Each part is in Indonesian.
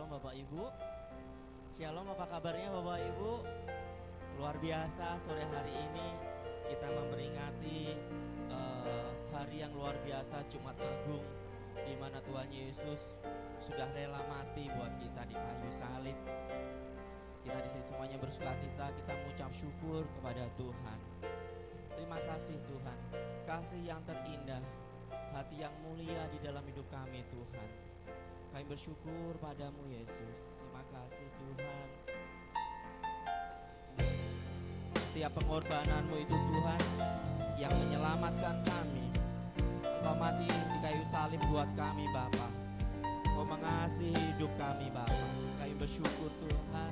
Shalom Bapak Ibu. Shalom, apa kabarnya Bapak Ibu? Luar biasa, sore hari ini kita memperingati hari yang luar biasa, Jumat Agung, di mana Tuhan Yesus sudah rela mati buat kita di kayu salib. Kita di sini semuanya bersukacita, kita mengucap syukur kepada Tuhan. Terima kasih Tuhan, kasih yang terindah, hati yang mulia di dalam hidup kami Tuhan. Kami bersyukur padamu Yesus. Terima kasih Tuhan. Setiap pengorbananmu itu Tuhan yang menyelamatkan kami. Engkau mati di kayu salib buat kami Bapa. Engkau mengasihi hidup kami Bapa. Kami bersyukur Tuhan.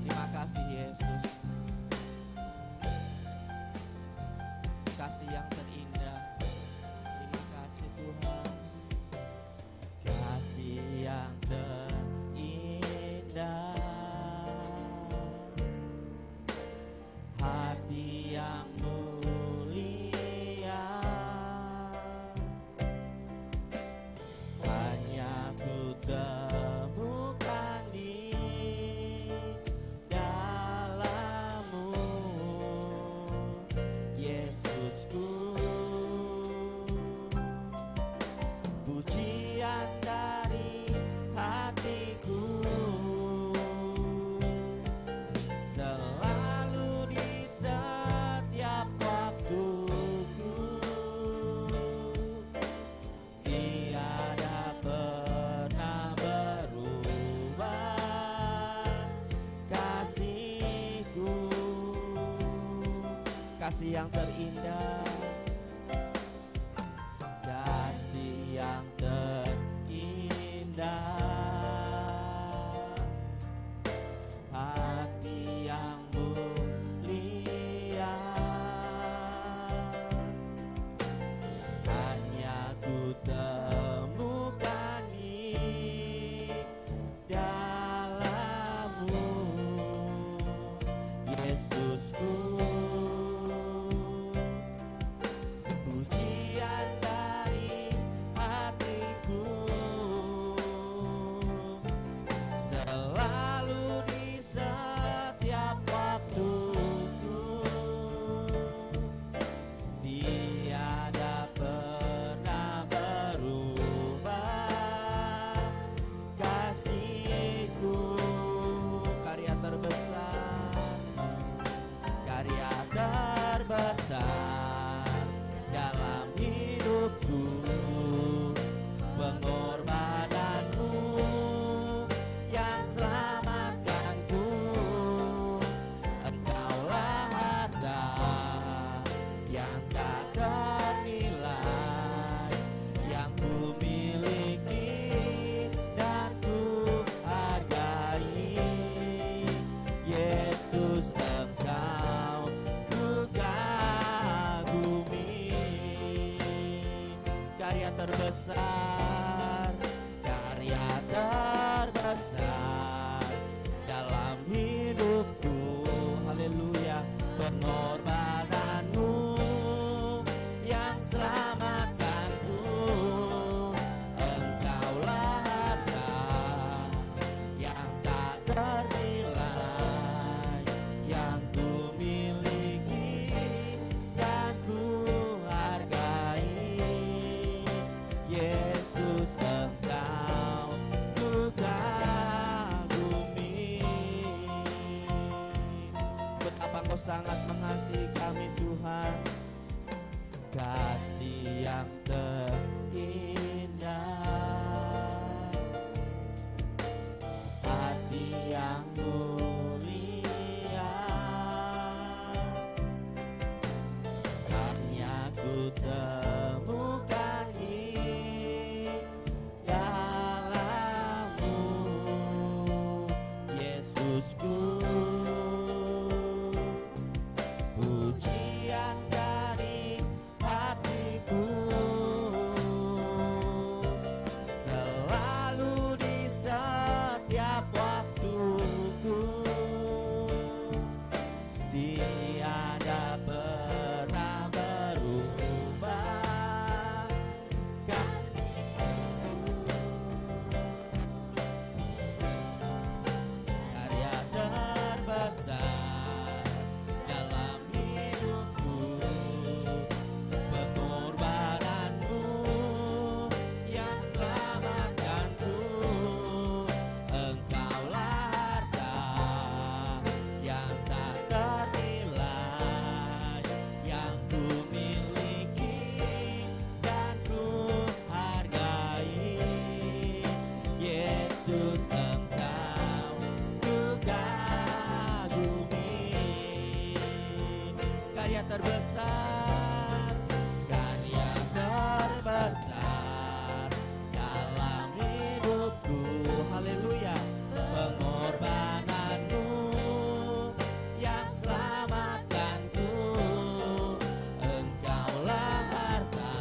Terima kasih Yesus. Kasih yang terindah. Terima kasih Tuhan. Kasih yang terindah, hati yang mulia, hanya ku temukan di dalam-Mu, Yesusku. Pujian dari hatiku selalu di setiap waktuku, tiada pernah berubah kasihku. Kasih yang terindah, kasih yang terindah, hati yang mulia, hanya ku temukan di dalam-Mu, Yesusku. Pujian dari hatiku selalu di setiap waktuku, tiada pernah berubah kasihku. Karya terbesar dalam hidupku, pengorbananmu yang selamatkanku. Engkaulah harta yang tak ternilai, yang ku miliki dan ku hargai. Yesus, Engkau ku kagumi. Karya terbesar dalam hidupku, haleluya, pengorbananmu yang selamatkanku. Engkaulah harta yang tak ternilai, yang ku miliki dan ku hargai. Yesus, Engkau ku kagumi. Betapa Kau sangat mengasihi kami Tuhan. Kasih yang terindah, hati yang mulia, hanya ku temukan di dalam-Mu, Yesusku. Pujian dari hatiku karya terbesar, karya terbesar dalam hidupku. Haleluya. Pengorbananmu yang selamatkanku, engkaulah harta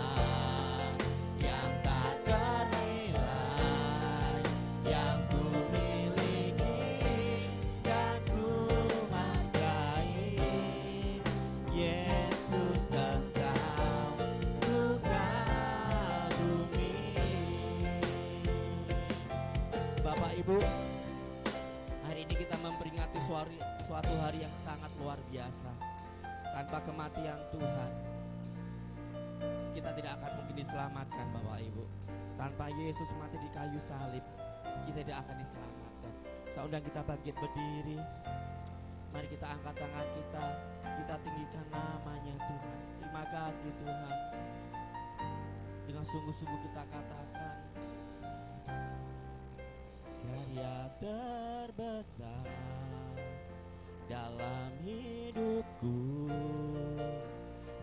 yang tak ternilai, yang ku miliki dan ku hargai. Yesus, engkau ku kagumi. Bapak Ibu, hari ini kita memperingati suatu hari yang sangat luar biasa. Tanpa kematian Tuhan, kita tidak akan mungkin diselamatkan, Bapak Ibu. Tanpa Yesus mati di kayu salib, kita tidak akan diselamatkan. Saya undang kita bangkit berdiri. Mari kita angkat tangan kita tinggikan namanya Tuhan. Terima kasih Tuhan. Dengan sungguh-sungguh kita katakan, karya terbesar dalam hidupku,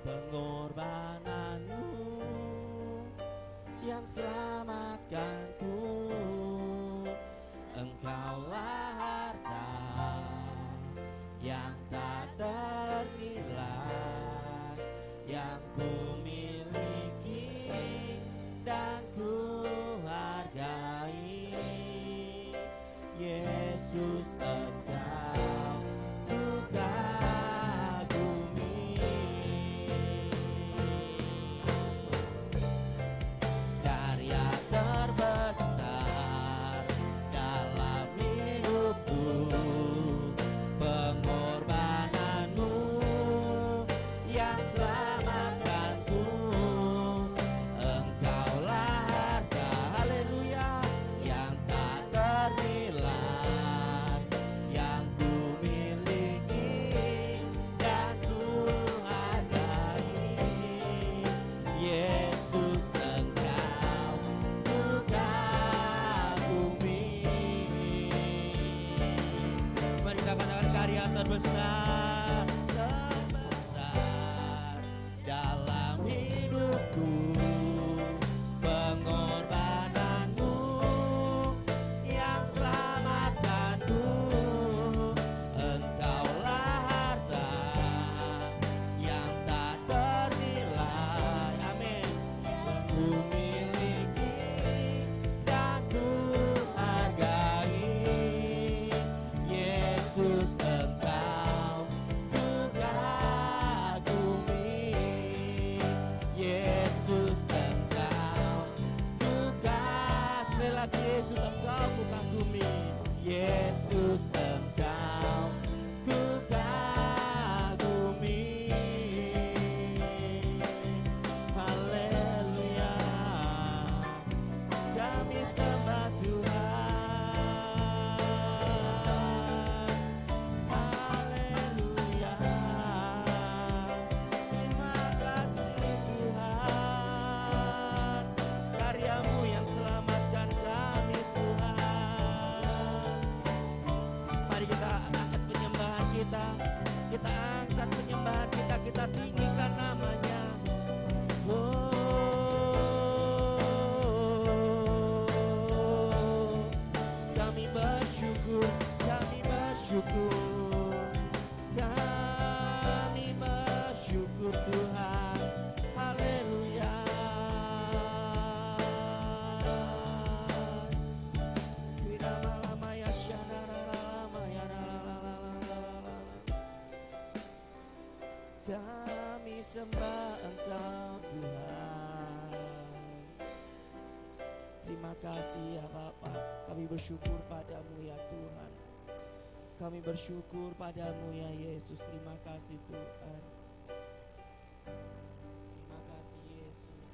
pengorbananmu yang selamatkanku, engkaulah harta yang tak ternilai, yang ku miliki dan ku hargai. Yesus, engkau ku kagumi. Karya terbesar dalam hidupku, pengorbananmu yang selamatkanku, engkaulah harta, haleluya, yang tak ternilai, yang ku miliki dan ku hargai. Yesus, engkau ku kagumi. Mari kita katakan karya terbesar, terbesar dalam hidupku, pengorbananmu yang selamatkanku, engkaulah harta yang tak ternilai, amin, ku miliki dan ku hargai. Yesus, engkau ku kagumi. Yesus, engkau ku kasih lagi. Yesus, engkau ku kagumi. Yesus, engkau ku kagumi. Haleluya, kami sembah Tuhan. Haleluya, terima kasih Tuhan, karyamu yang selamatkan kami Tuhan. Mari kita angkat penyembahan kita, kita angkat penyembahan kita tinggikan namanya. Kami bersyukur, kami bersyukur, kami bersyukur Tuhan. Haleluya. Kami sembah Engkau Tuhan. Terima kasih ya Bapa. Kami bersyukur padamu ya Tuhan. Kami bersyukur padamu ya Yesus. Terima kasih Tuhan. Terima kasih Yesus.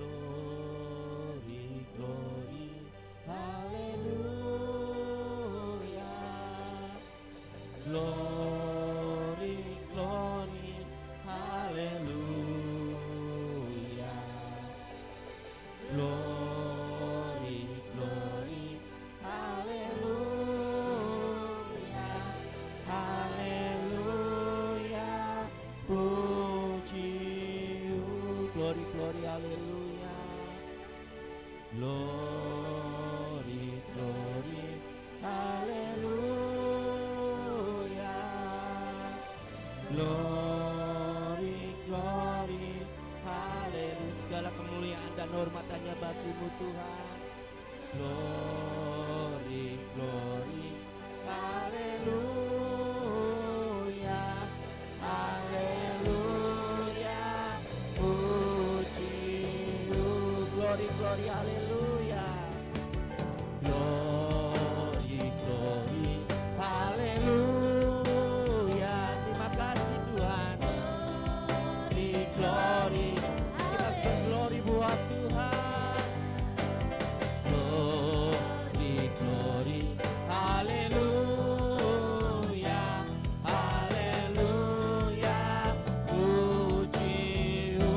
Glory, glory, haleluya. Glory, glory, haleluya. Glory, glory, haleluya. Haleluya. glory, haleluya. Glory, glory, haleluya. Glory, glory, haleluya. Segala kemuliaan dan hormat hanya bagimu Tuhan. Glory, glory, haleluya, haleluya, puji-Mu, glory, glory, haleluya, glory, glory, haleluya. Terima kasih Tuhan, glory, glory, kita berglory buat Tuhan. Glory, glory, haleluya, haleluya, puji-Mu.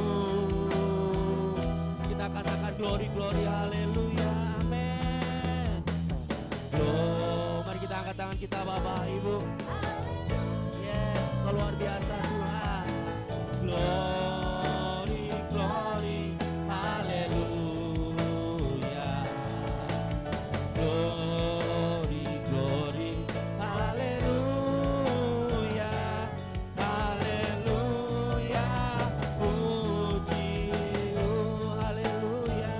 Kita katakan glory, glory, haleluya, amin. Mari kita angkat tangan kita Bapak Ibu. Yes, luar biasa Tuhan. Glory, glory, haleluya. Glory, glory, haleluya, haleluya, puji-Mu, haleluya,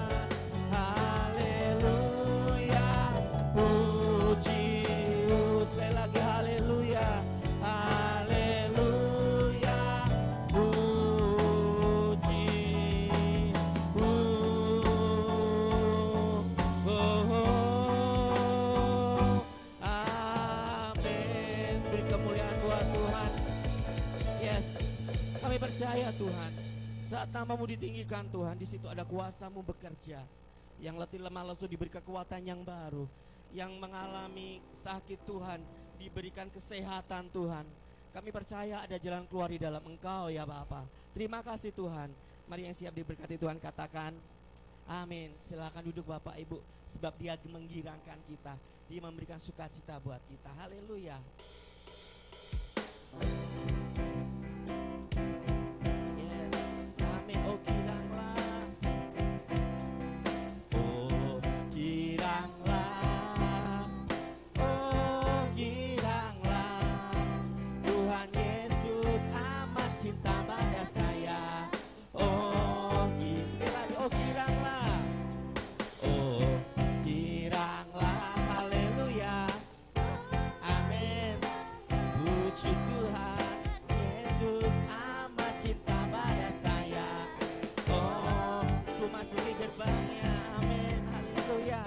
haleluya, puji-Mu. Sekali lagi haleluya, haleluya, puji-Mu. Amin. Beri kemuliaan buat Tuhan. Yes, kami percaya Tuhan, saat namamu ditinggikan Tuhan, di situ ada kuasa-Mu bekerja. Yang letih lemah lesu diberi kekuatan yang baru, yang mengalami sakit Tuhan diberikan kesehatan Tuhan. Kami percaya ada jalan keluar di dalam Engkau ya Bapa. Terima kasih Tuhan. Mari yang siap diberkati Tuhan katakan amin. Silakan duduk Bapak Ibu, sebab Dia menggirangkan kita, Dia memberikan sukacita buat kita. Haleluya. Yes, amin. Oh giranglah, oh giranglah, oh giranglah, Tuhan Yesus amat cinta pada saya. Oh sekali lagi, oh giranglah, oh giranglah, haleluya, amin. Puji Tuhan, Yesus amat cinta pada saya. Oh, ku masuki gerbangnya, amin, haleluya.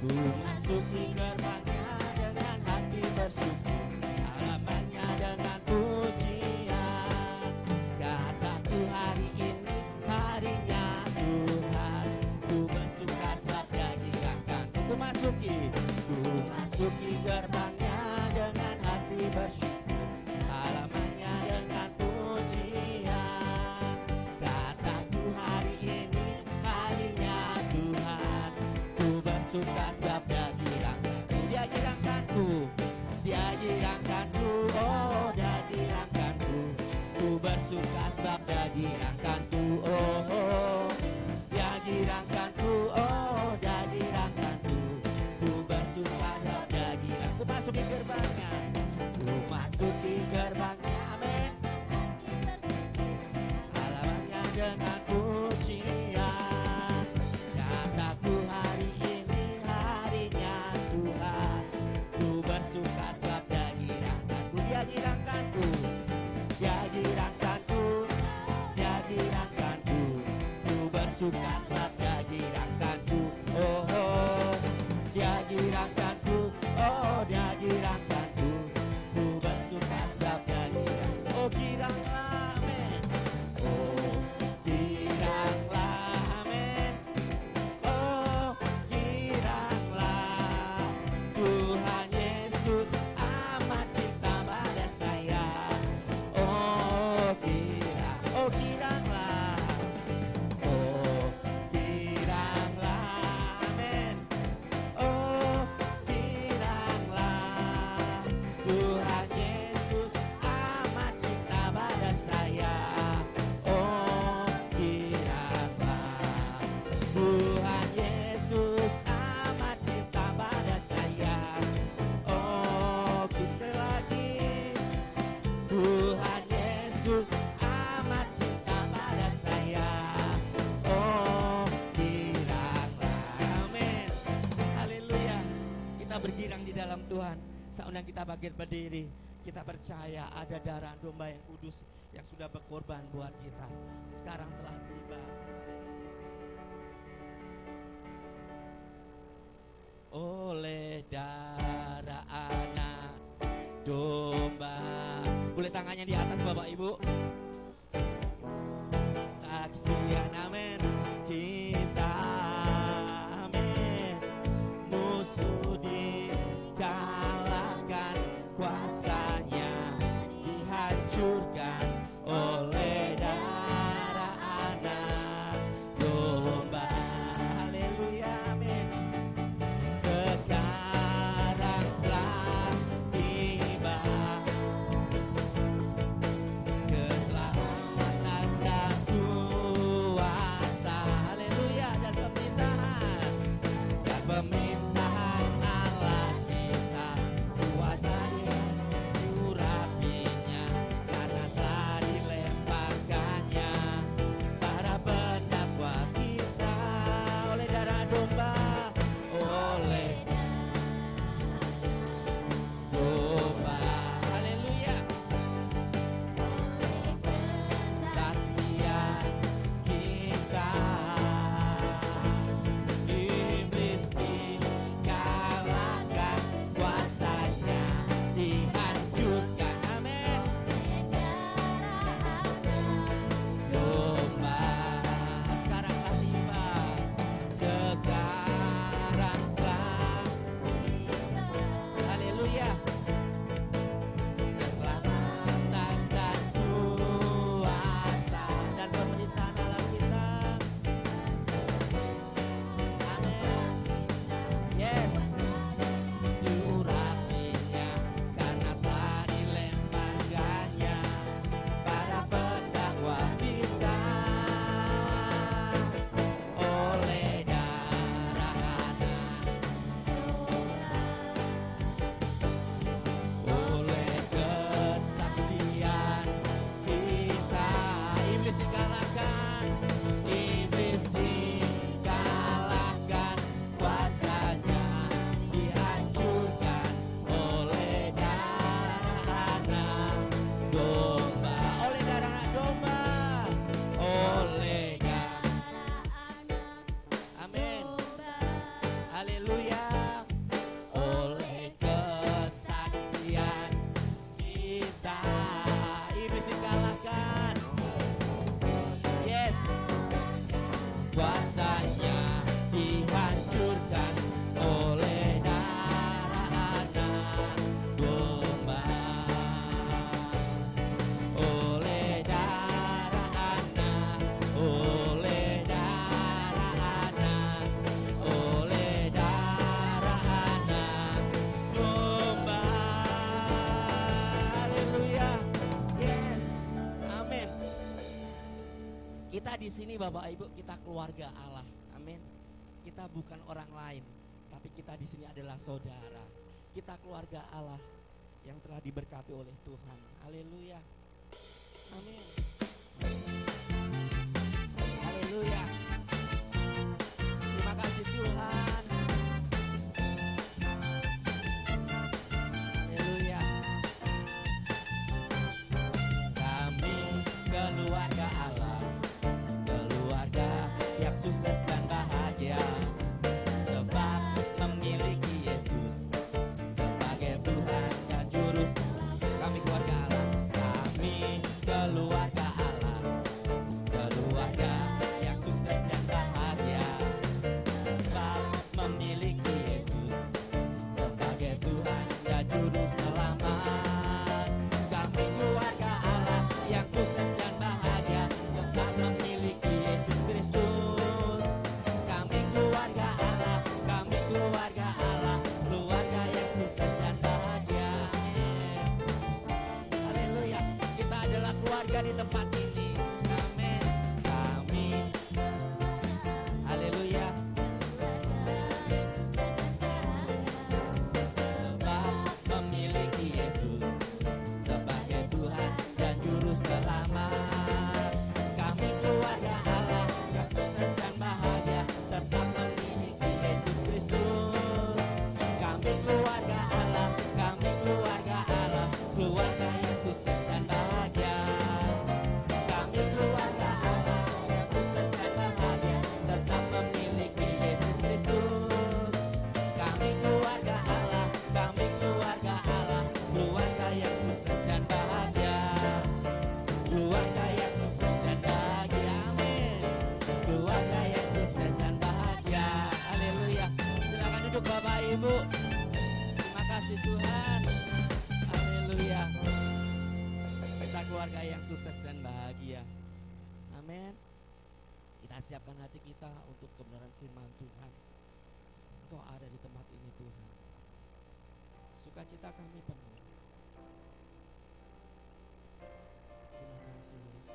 Ku masuki gerbangnya dengan hati bersyukur, halamannya dengan pujian. Kataku hari ini harinya Tuhan, ku bersuka sebab Dia dirangkan. Ku masuki gerbangnya dengan hati bersyukur, halamannya dengan pujian. Kataku hari ini harinya Tuhan, ku bersuka sebab Dia dirangkanku. Dia dirangkanku, Dia dirangkanku, oh Dia dirangkanku. Ku bersuka sebab Dia dirangkanku, oh, oh. Dia dirangkanku, oh Dia dirangkanku. Ku bersuka sebab Dia dirangkanku. Ku masuki gerbangnya, ku masuki gerbangnya, amin. Halamannya dengan pujian. Kataku hari ini Saya undang kita bangkit berdiri. Kita percaya ada darah domba yang kudus yang sudah berkorban buat kita. Sekarang telah tiba. Oleh darah anak domba. Boleh tangannya di atas Bapak Ibu. Saksian amin. Kita amin. Musuh dikalahkan, kuasanya dihancurkan oleh darah anak domba. Haleluya amin. Sekarang telah tiba keselamatan dan kuasa. Haleluya. Dan pemerintahan Allah kita kuasai urapinya, karena telah dilemparkannya para pendakwa kita oleh darah domba, oleh domba. Haleluya. Saksian kita, iblis dikalahkan, kuasanya dihancurkan. Amin. Domba sekaranglah tiba. Sekaranglah haleluya. Keselamatan dan kuasa dan pemerintahan dalam kita. Amin. Yes. Diurapinya karena telah dilemparkannya para pendakwa kita oleh darah anak, oleh kesaksian kita. Iblis dikalahkan, iblis dikalahkan, kuasanya dihancurkan oleh darah anak domba, oleh darah anak domba, oleh darah amin. Haleluya. Oleh kesaksian kita, iblis dikalahkan. Yes. Kuasanya dihancurkan oleh darah anak domba, oleh darah anak, oleh darah anak, oleh darah anak domba. Haleluya. Yes. Amin. Kita di sini Bapak Ibu, kita keluarga Allah. Amin. Kita bukan orang lain, tapi kita di sini adalah saudara. Kita keluarga Allah yang telah diberkati oleh Tuhan. Haleluya. Amin. Haleluya. Terima kasih Tuhan. Haleluya. Kami keluarga Allah, keluarga yang sukses dan bahagia, sebab memiliki Yesus sebagai Tuhan dan Juru Selamat. Kami keluarga Allah, kami keluarga Allah, keluarga yang sukses dan bahagia, sebab memiliki Yesus sebagai Tuhan dan Juru Selamat. Kami keluarga Allah yang sukses dan bahagia, sebab memiliki Yesus Kristus. Kami keluarga Allah, kami keluarga Allah, keluarga yang sukses dan bahagia. Haleluya. Kita adalah keluarga di tempat ini. Amin. Kami haleluya. Sebab memiliki Yesus sebagai Tuhan dan Juru Selamat. Kami keluarga Allah yang sukses dan bahagia, tetap memiliki Yesus Kristus. Kami keluarga Allah, kami keluarga yang sukses dan bahagia. Amin. Kita siapkan hati kita untuk kebenaran firman Tuhan. Engkau ada di tempat ini Tuhan. Sukacita kami penuh. Terima kasih Yesus.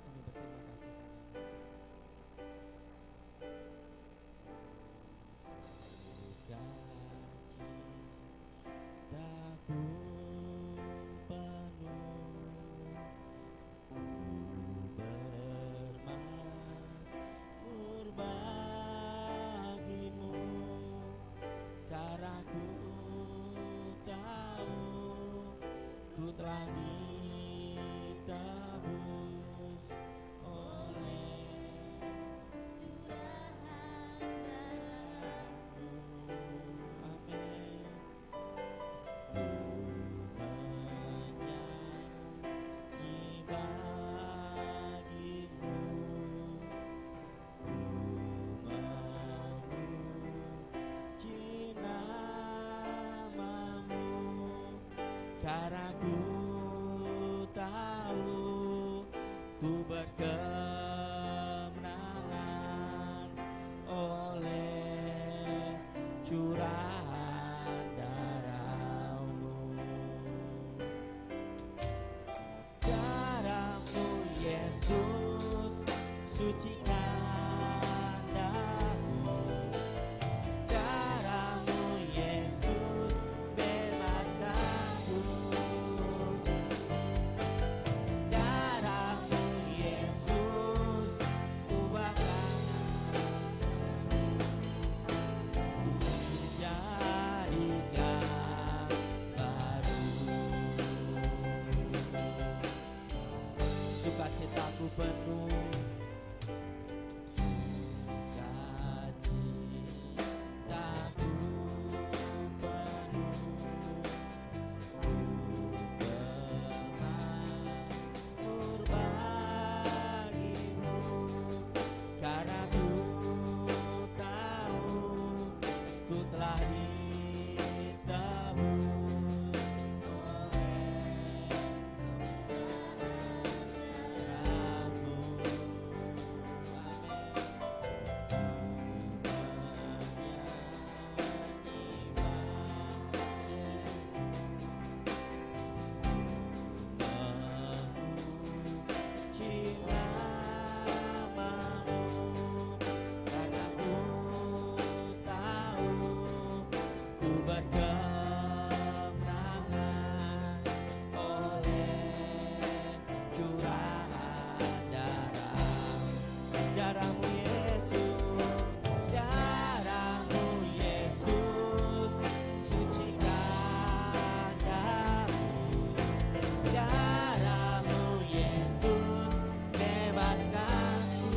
Kami berterima kasih kepada-Mu. Sukacitaku bermasmur bagimu, karena ku tahu ku telah ditebus oleh curahan darah-Mu. Amin. Ku menyanyi bagimu, ku memuji nama-Mu, karena ku tahu ku berkemenangan oleh curahan darah-Mu. Darah-Mu Yesus sucikan daku, darah-Mu Yesus bebaskanku, darah-Mu Yesus ubahkan dijadikan baru. Sukacitaku penuh, sukacitaku penuh, ku bermasmur bagimu, karena ku tahu ku telah ditebus oleh darah-Mu. Darah-Mu Yesus, darah-Mu Yesus sucikan daku, darah-Mu Yesus bebaskanku,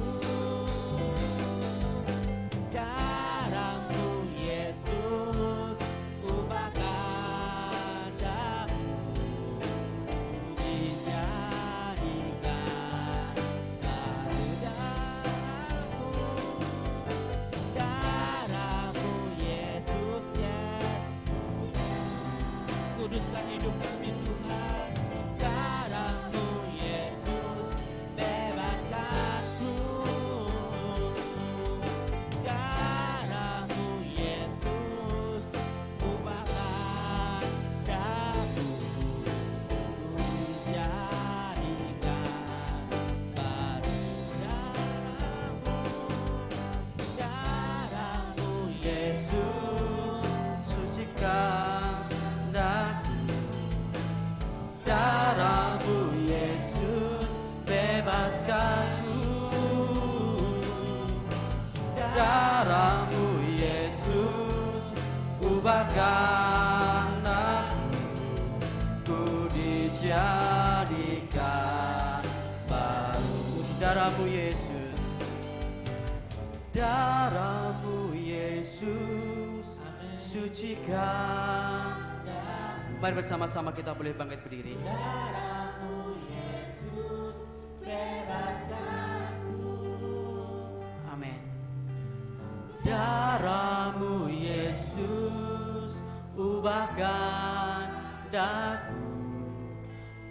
darah-Mu Yesus ubahkan daku, dijadikan baru. Darah-Mu Yesus, yes, kuduskan hidup kami Tuhan. Darah-Mu Yesus bebaskanku, darah-Mu Yesus ubahkan daku, dijadikan baru. Darah-Mu Yesus sucikan daku, darah-Mu Yesus bebaskanku, darah-Mu Yesus ubahkan aku, ku dijadikan baru. Darah-Mu Yesus, darah-Mu Yesus sucikan. Mari bersama-sama kita boleh bangkit berdiri. Darah-Mu Yesus bebaskanku. Amin. Darah-Mu Yesus ubahkan daku,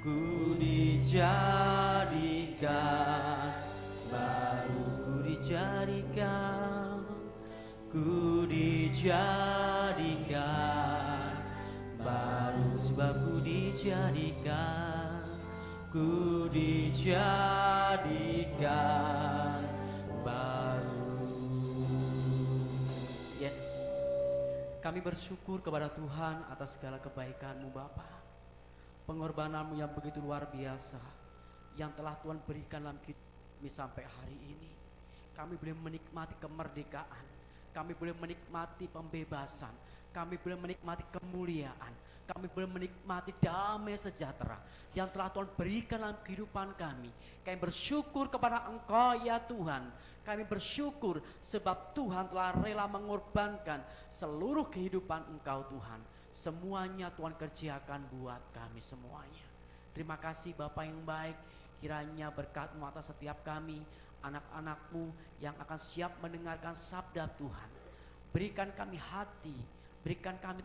ku dijadikan baru, ku dijadikan, ku dijadikan baru, sebab ku dijadikan, ku dijadikan baru. Yes, kami bersyukur kepada Tuhan atas segala kebaikan-Mu Bapa, pengorbanan-Mu yang begitu luar biasa yang telah Tuhan berikan dalam hidup kami sampai hari ini. Kami boleh menikmati kemerdekaan, kami boleh menikmati pembebasan, kami boleh menikmati kemuliaan, kami boleh menikmati damai sejahtera yang telah Tuhan berikan dalam kehidupan kami. Kami bersyukur kepada Engkau ya Tuhan. Kami bersyukur sebab Tuhan telah rela mengorbankan seluruh kehidupan Engkau Tuhan. Semuanya Tuhan kerjakan buat kami semuanya. Terima kasih Bapa yang baik. Kiranya berkat-Mu atas setiap kami, anak-anak-Mu yang akan siap mendengarkan sabda Tuhan. Berikan kami hati, berikan kami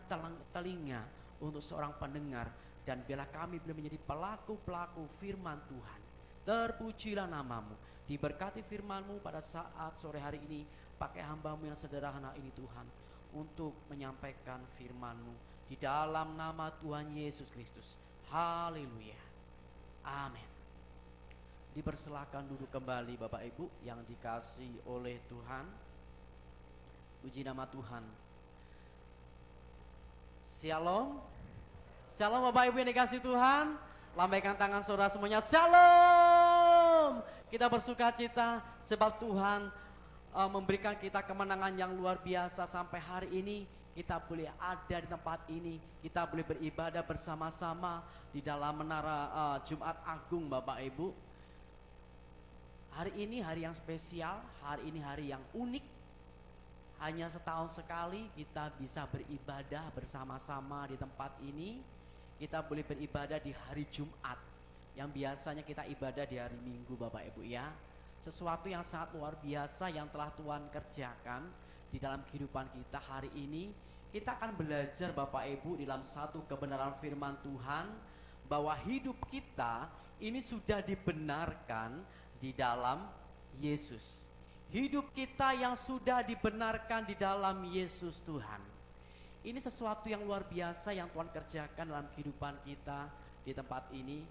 telinga untuk seorang pendengar, dan biarlah kami boleh menjadi pelaku-pelaku firman Tuhan. Terpujilah nama-Mu, diberkati firman-Mu pada saat sore hari ini. Pakai hamba-Mu yang sederhana ini Tuhan, untuk menyampaikan firman-Mu di dalam nama Tuhan Yesus Kristus. Haleluya, amin. Dipersilakan duduk kembali Bapak Ibu yang dikasihi oleh Tuhan. Puji nama Tuhan. Shalom. Shalom Bapak Ibu yang dikasihi Tuhan. Lambaikan tangan saudara semuanya. Shalom. Kita bersuka cita sebab Tuhan memberikan kita kemenangan yang luar biasa sampai hari ini. Kita boleh ada di tempat ini. Kita boleh beribadah bersama-sama di dalam menara Jumat Agung Bapak Ibu. Hari ini hari yang spesial, hari ini hari yang unik. Hanya setahun sekali kita bisa beribadah bersama-sama di tempat ini. Kita boleh beribadah di hari Jumat, yang biasanya kita ibadah di hari Minggu Bapak Ibu ya. Sesuatu yang sangat luar biasa yang telah Tuhan kerjakan di dalam kehidupan kita hari ini. Kita akan belajar Bapak Ibu di dalam satu kebenaran firman Tuhan, bahwa hidup kita ini sudah dibenarkan di dalam Yesus. Hidup kita yang sudah dibenarkan di dalam Yesus Tuhan. Ini sesuatu yang luar biasa yang Tuhan kerjakan dalam kehidupan kita di tempat ini.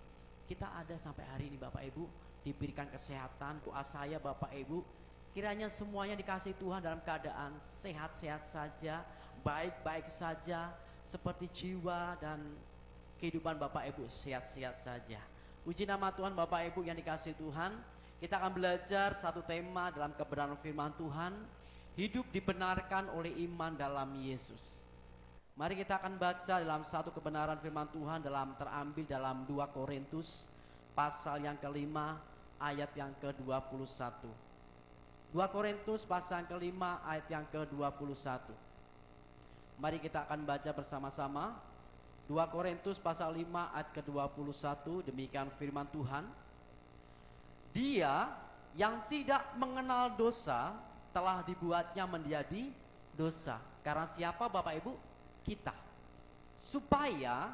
Kita ada sampai hari ini Bapak Ibu, diberikan kesehatan. Doa saya Bapak Ibu, kiranya semuanya dikasih Tuhan dalam keadaan sehat-sehat saja, baik-baik saja, seperti jiwa dan kehidupan Bapak Ibu sehat-sehat saja. Puji nama Tuhan Bapak Ibu yang dikasih Tuhan. Kita akan belajar satu tema dalam kebenaran firman Tuhan, hidup dibenarkan oleh iman dalam Yesus. Mari kita akan baca dalam satu kebenaran firman Tuhan terambil dalam 2 Korintus pasal yang kelima ayat yang ke-21. 2 Korintus pasal yang kelima ayat yang ke-21. Mari kita akan baca bersama-sama. 2 Korintus pasal 5 ayat ke-21, demikian firman Tuhan. Dia yang tidak mengenal dosa telah dibuatnya menjadi dosa. Karena siapa Bapak Ibu? Kita. Supaya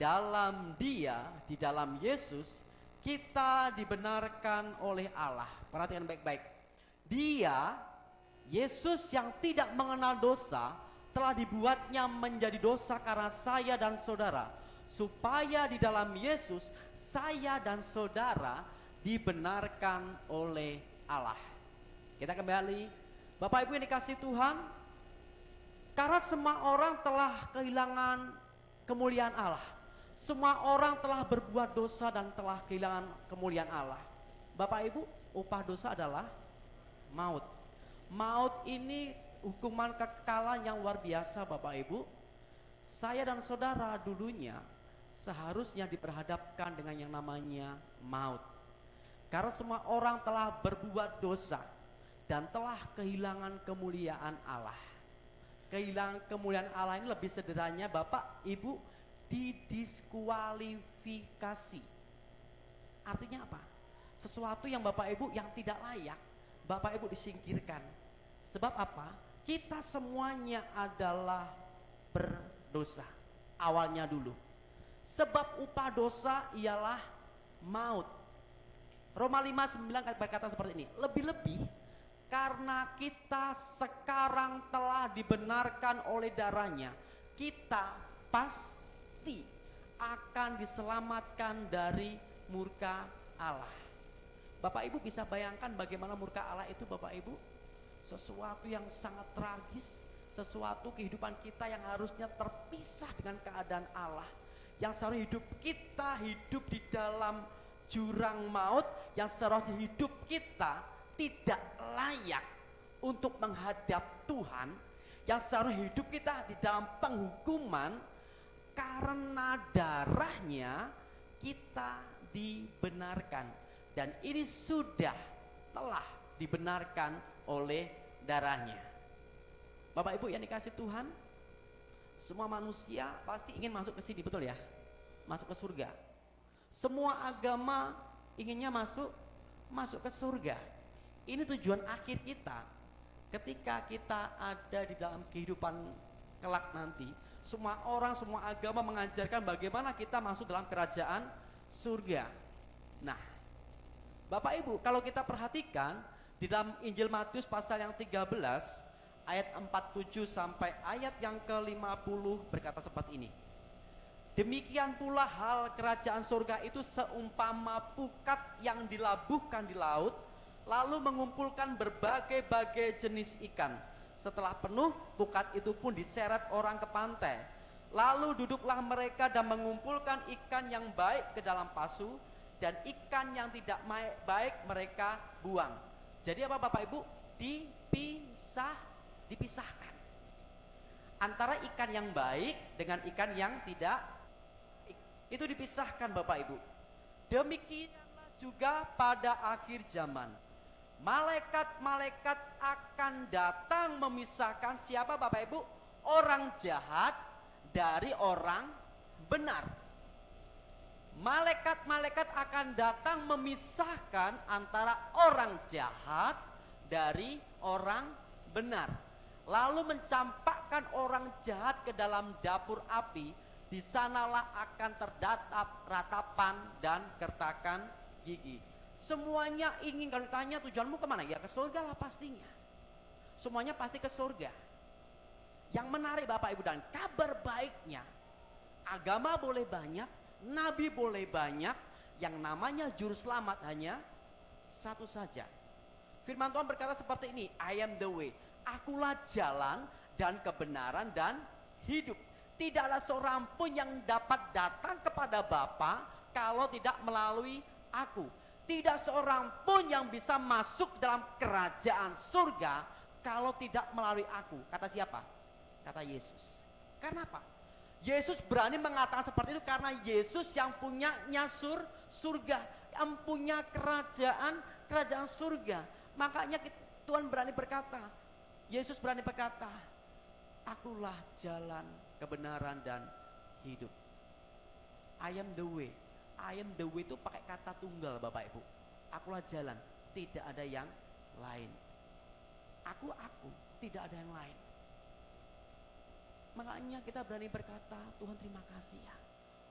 dalam Dia, di dalam Yesus, kita dibenarkan oleh Allah. Perhatikan baik-baik. Dia, Yesus yang tidak mengenal dosa, telah dibuatnya menjadi dosa karena saya dan saudara. Supaya di dalam Yesus, saya dan saudara dibenarkan oleh Allah. Kita kembali, Bapak Ibu yang dikasih Tuhan, karena semua orang telah kehilangan kemuliaan Allah. Semua orang telah berbuat dosa dan telah kehilangan kemuliaan Allah. Bapak Ibu, upah dosa adalah maut. Maut ini hukuman kekekalan yang luar biasa Bapak Ibu. Saya dan saudara dulunya seharusnya diperhadapkan dengan yang namanya maut. Karena semua orang telah berbuat dosa dan telah kehilangan kemuliaan Allah. Kehilangan kemuliaan Allah ini lebih sederhananya Bapak Ibu, didiskualifikasi. Artinya apa? Sesuatu yang Bapak Ibu yang tidak layak, Bapak Ibu disingkirkan. Sebab apa? Kita semuanya adalah dosa. Awalnya dulu. Sebab upah dosa ialah maut. Roma 5:9 berkata seperti ini. Lebih-lebih karena kita sekarang telah dibenarkan oleh darahnya, kita pasti akan diselamatkan dari murka Allah. Bapak Ibu bisa bayangkan bagaimana murka Allah itu, Bapak Ibu? Sesuatu yang sangat tragis, sesuatu kehidupan kita yang harusnya terpisah dengan keadaan Allah, yang seharusnya hidup kita hidup di dalam jurang maut, yang seharusnya hidup kita tidak layak untuk menghadap Tuhan, yang seharusnya hidup kita di dalam penghukuman, karena darahnya kita dibenarkan. Dan ini sudah telah dibenarkan oleh darahnya. Bapak Ibu yang dikasih Tuhan, semua manusia pasti ingin masuk ke sini, betul ya? Masuk ke surga. Semua agama inginnya masuk ke surga. Ini tujuan akhir kita. Ketika kita ada di dalam kehidupan kelak nanti, semua orang, semua agama mengajarkan bagaimana kita masuk dalam kerajaan surga. Nah, Bapak Ibu, kalau kita perhatikan di dalam Injil Matius pasal yang 13 ayat 47 sampai ayat yang ke-50 berkata seperti ini. Demikian pula hal kerajaan surga itu seumpama pukat yang dilabuhkan di laut, lalu mengumpulkan berbagai-bagai jenis ikan. Setelah penuh, pukat itu pun diseret orang ke pantai. Lalu duduklah mereka dan mengumpulkan ikan yang baik ke dalam pasu, dan ikan yang tidak baik mereka buang. Jadi apa Bapak Ibu? Dipisahkan antara ikan yang baik dengan ikan yang tidak, itu dipisahkan Bapak Ibu. Demikianlah juga pada akhir zaman. Malaikat-malaikat akan datang memisahkan siapa Bapak Ibu? Orang jahat dari orang benar. Malaikat-malaikat akan datang memisahkan antara orang jahat dari orang benar. Lalu mencampakkan orang jahat ke dalam dapur api. Di sanalah akan terdatap ratapan dan kertakan gigi. Semuanya ingin, kalau ditanya tujuanmu kemana? Ya ke surga lah pastinya. Semuanya pasti ke surga. Yang menarik Bapak Ibu dan kabar baiknya, agama boleh banyak, nabi boleh banyak, yang namanya juru selamat hanya satu saja. Firman Tuhan berkata seperti ini, I am the way, akulah jalan dan kebenaran dan hidup. Tidak ada seorang pun yang dapat datang kepada Bapa kalau tidak melalui aku. Tidak seorang pun yang bisa masuk dalam kerajaan surga kalau tidak melalui aku. Kata siapa? Kata Yesus. Kenapa? Yesus berani mengatakan seperti itu karena Yesus yang punya surga, yang punya kerajaan surga. Makanya Tuhan berani berkata, Yesus berani berkata, akulah jalan, kebenaran dan hidup. I am the way. I am the way itu pakai kata tunggal Bapak Ibu. Akulah jalan, tidak ada yang lain. Aku, tidak ada yang lain. Makanya kita berani berkata, Tuhan terima kasih ya.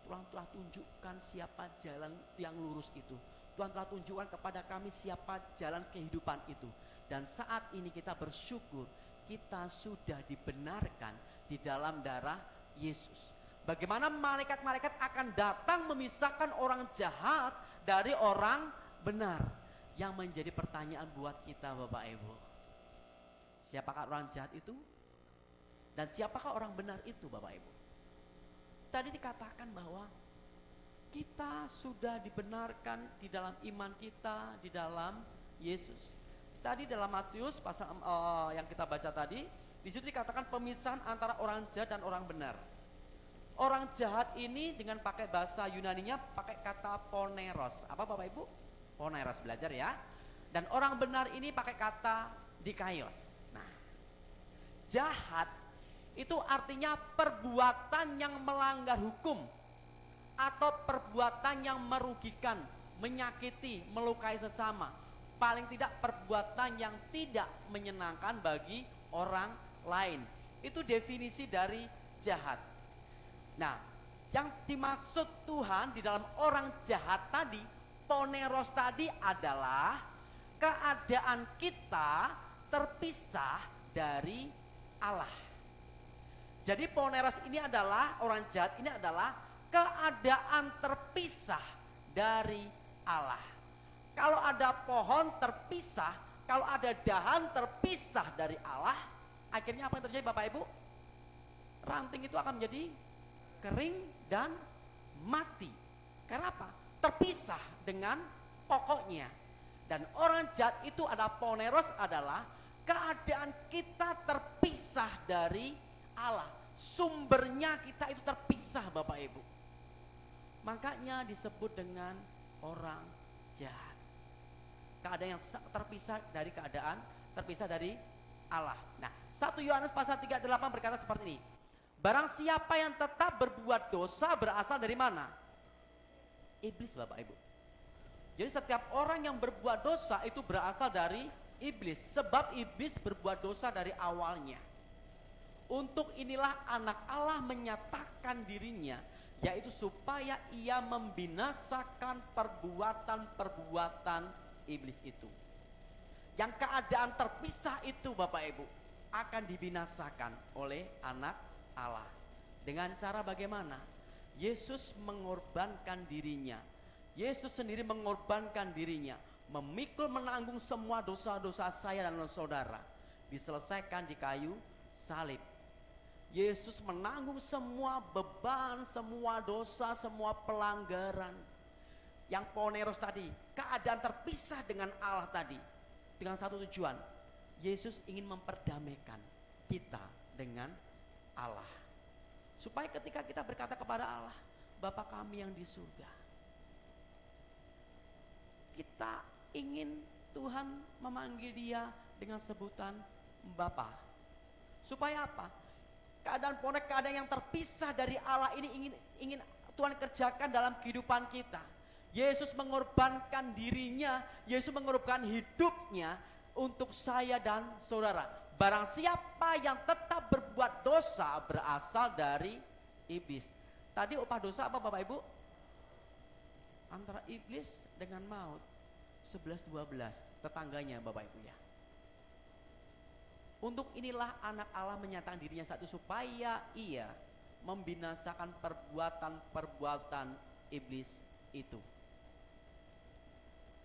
Tuhan telah tunjukkan siapa jalan yang lurus itu. Tuhan telah tunjukkan kepada kami siapa jalan kehidupan itu. Dan saat ini kita bersyukur, kita sudah dibenarkan di dalam darah Yesus. Bagaimana malaikat-malaikat akan datang memisahkan orang jahat dari orang benar. Yang menjadi pertanyaan buat kita Bapak Ibu. Siapakah orang jahat itu? Dan siapakah orang benar itu Bapak Ibu? Tadi dikatakan bahwa kita sudah dibenarkan di dalam iman kita, di dalam Yesus. Tadi dalam Matius pasal yang kita baca tadi, di situ dikatakan pemisahan antara orang jahat dan orang benar. Orang jahat ini dengan pakai bahasa Yunaninya pakai kata poneros. Apa Bapak Ibu? Poneros, belajar ya. Dan orang benar ini pakai kata dikaios. Nah, jahat itu artinya perbuatan yang melanggar hukum atau perbuatan yang merugikan, menyakiti, melukai sesama. Paling tidak perbuatan yang tidak menyenangkan bagi orang lain. Itu definisi dari jahat. Nah, yang dimaksud Tuhan di dalam orang jahat tadi, poneros tadi adalah keadaan kita terpisah dari Allah. Jadi poneros ini adalah, orang jahat ini adalah keadaan terpisah dari Allah. Kalau ada pohon terpisah, kalau ada dahan terpisah dari Allah, akhirnya apa yang terjadi Bapak Ibu? Ranting itu akan menjadi kering dan mati. Karena apa? Terpisah dengan pokoknya. Dan orang jahat itu adalah poneros, adalah keadaan kita terpisah dari Allah. Sumbernya kita itu terpisah Bapak Ibu. Makanya disebut dengan orang jahat. Keadaan yang terpisah dari Allah. Nah, 1 Yohanes pasal 3:8 berkata seperti ini. Barang siapa yang tetap berbuat dosa berasal dari mana? Iblis Bapak Ibu. Jadi setiap orang yang berbuat dosa itu berasal dari iblis. Sebab iblis berbuat dosa dari awalnya. Untuk inilah anak Allah menyatakan dirinya, yaitu supaya ia membinasakan perbuatan-perbuatan iblis itu. Yang keadaan terpisah itu Bapak Ibu akan dibinasakan oleh anak Allah. Dengan cara bagaimana? Yesus mengorbankan dirinya. Yesus sendiri mengorbankan dirinya, memikul menanggung semua dosa-dosa saya dan saudara, diselesaikan di kayu salib. Yesus menanggung semua beban, semua dosa, semua pelanggaran. Yang poneros tadi, keadaan terpisah dengan Allah tadi, dengan satu tujuan, Yesus ingin memperdamaikan kita dengan Allah. Supaya ketika kita berkata kepada Allah, Bapa kami yang di surga, kita ingin Tuhan memanggil dia dengan sebutan Bapa. Supaya apa? Keadaan yang terpisah dari Allah ini ingin Tuhan kerjakan dalam kehidupan kita. Yesus mengorbankan dirinya, Yesus mengorbankan hidupnya untuk saya dan saudara. Barang siapa yang tetap berbuat dosa berasal dari iblis. Tadi upah dosa apa Bapak Ibu? Antara iblis dengan maut. 11-12 tetangganya Bapak Ibu ya. Untuk inilah anak Allah menyatakan dirinya satu, supaya ia membinasakan perbuatan-perbuatan iblis itu.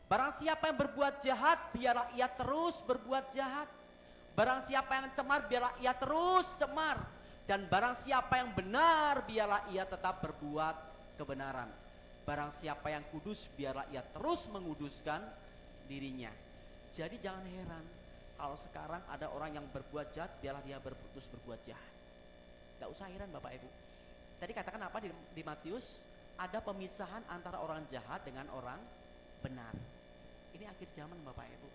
Barang siapa yang berbuat jahat, biarlah ia terus berbuat jahat. Barang siapa yang cemar, biarlah ia terus cemar. Dan barang siapa yang benar, biarlah ia tetap berbuat kebenaran. Barang siapa yang kudus, biarlah ia terus menguduskan dirinya. Jadi jangan heran kalau sekarang ada orang yang berbuat jahat, biarlah dia terus berbuat jahat. Gak usah heran Bapak Ibu. Tadi katakan apa di Matius? Ada pemisahan antara orang jahat dengan orang benar. Ini akhir zaman Bapak Ibu.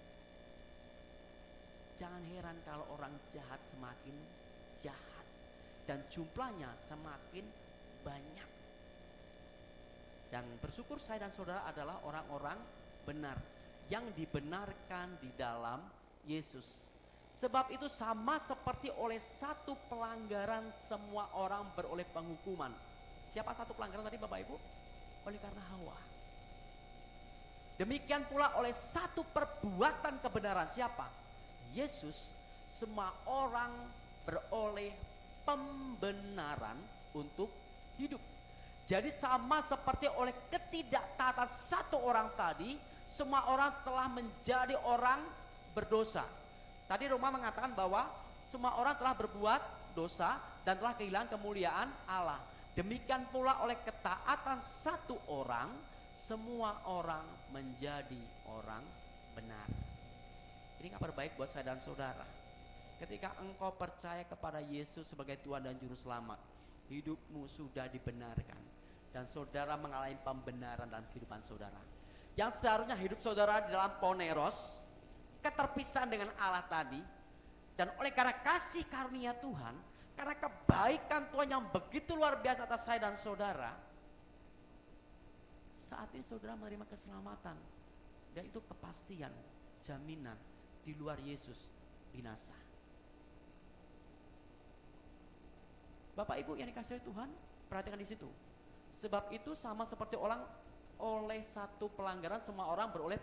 Jangan heran kalau orang jahat semakin jahat dan jumlahnya semakin banyak. Dan bersyukur saya dan saudara adalah orang-orang benar yang dibenarkan di dalam Yesus. Sebab itu sama seperti oleh satu pelanggaran semua orang beroleh penghukuman. Siapa satu pelanggaran tadi Bapak Ibu? Oleh karena Hawa. Demikian pula oleh satu perbuatan kebenaran. Siapa? Yesus. Semua orang beroleh pembenaran untuk hidup. Jadi sama seperti oleh ketidaktaatan satu orang tadi, semua orang telah menjadi orang berdosa. Tadi Roma mengatakan bahwa semua orang telah berbuat dosa dan telah kehilangan kemuliaan Allah. Demikian pula oleh ketaatan satu orang, semua orang menjadi orang benar. Ini kabar baik buat saya dan saudara. Ketika engkau percaya kepada Yesus sebagai Tuhan dan Juru Selamat, hidupmu sudah dibenarkan. Dan saudara mengalami pembenaran dalam kehidupan saudara. Yang seharusnya hidup saudara di dalam poneros, keterpisahan dengan Allah tadi, dan oleh karena kasih karunia Tuhan, karena kebaikan Tuhan yang begitu luar biasa atas saya dan saudara, saat ini saudara menerima keselamatan, dan itu kepastian, jaminan, di luar Yesus binasa. Bapak Ibu yang dikasihi Tuhan, Perhatikan di situ. Sebab itu sama seperti orang oleh satu pelanggaran semua orang beroleh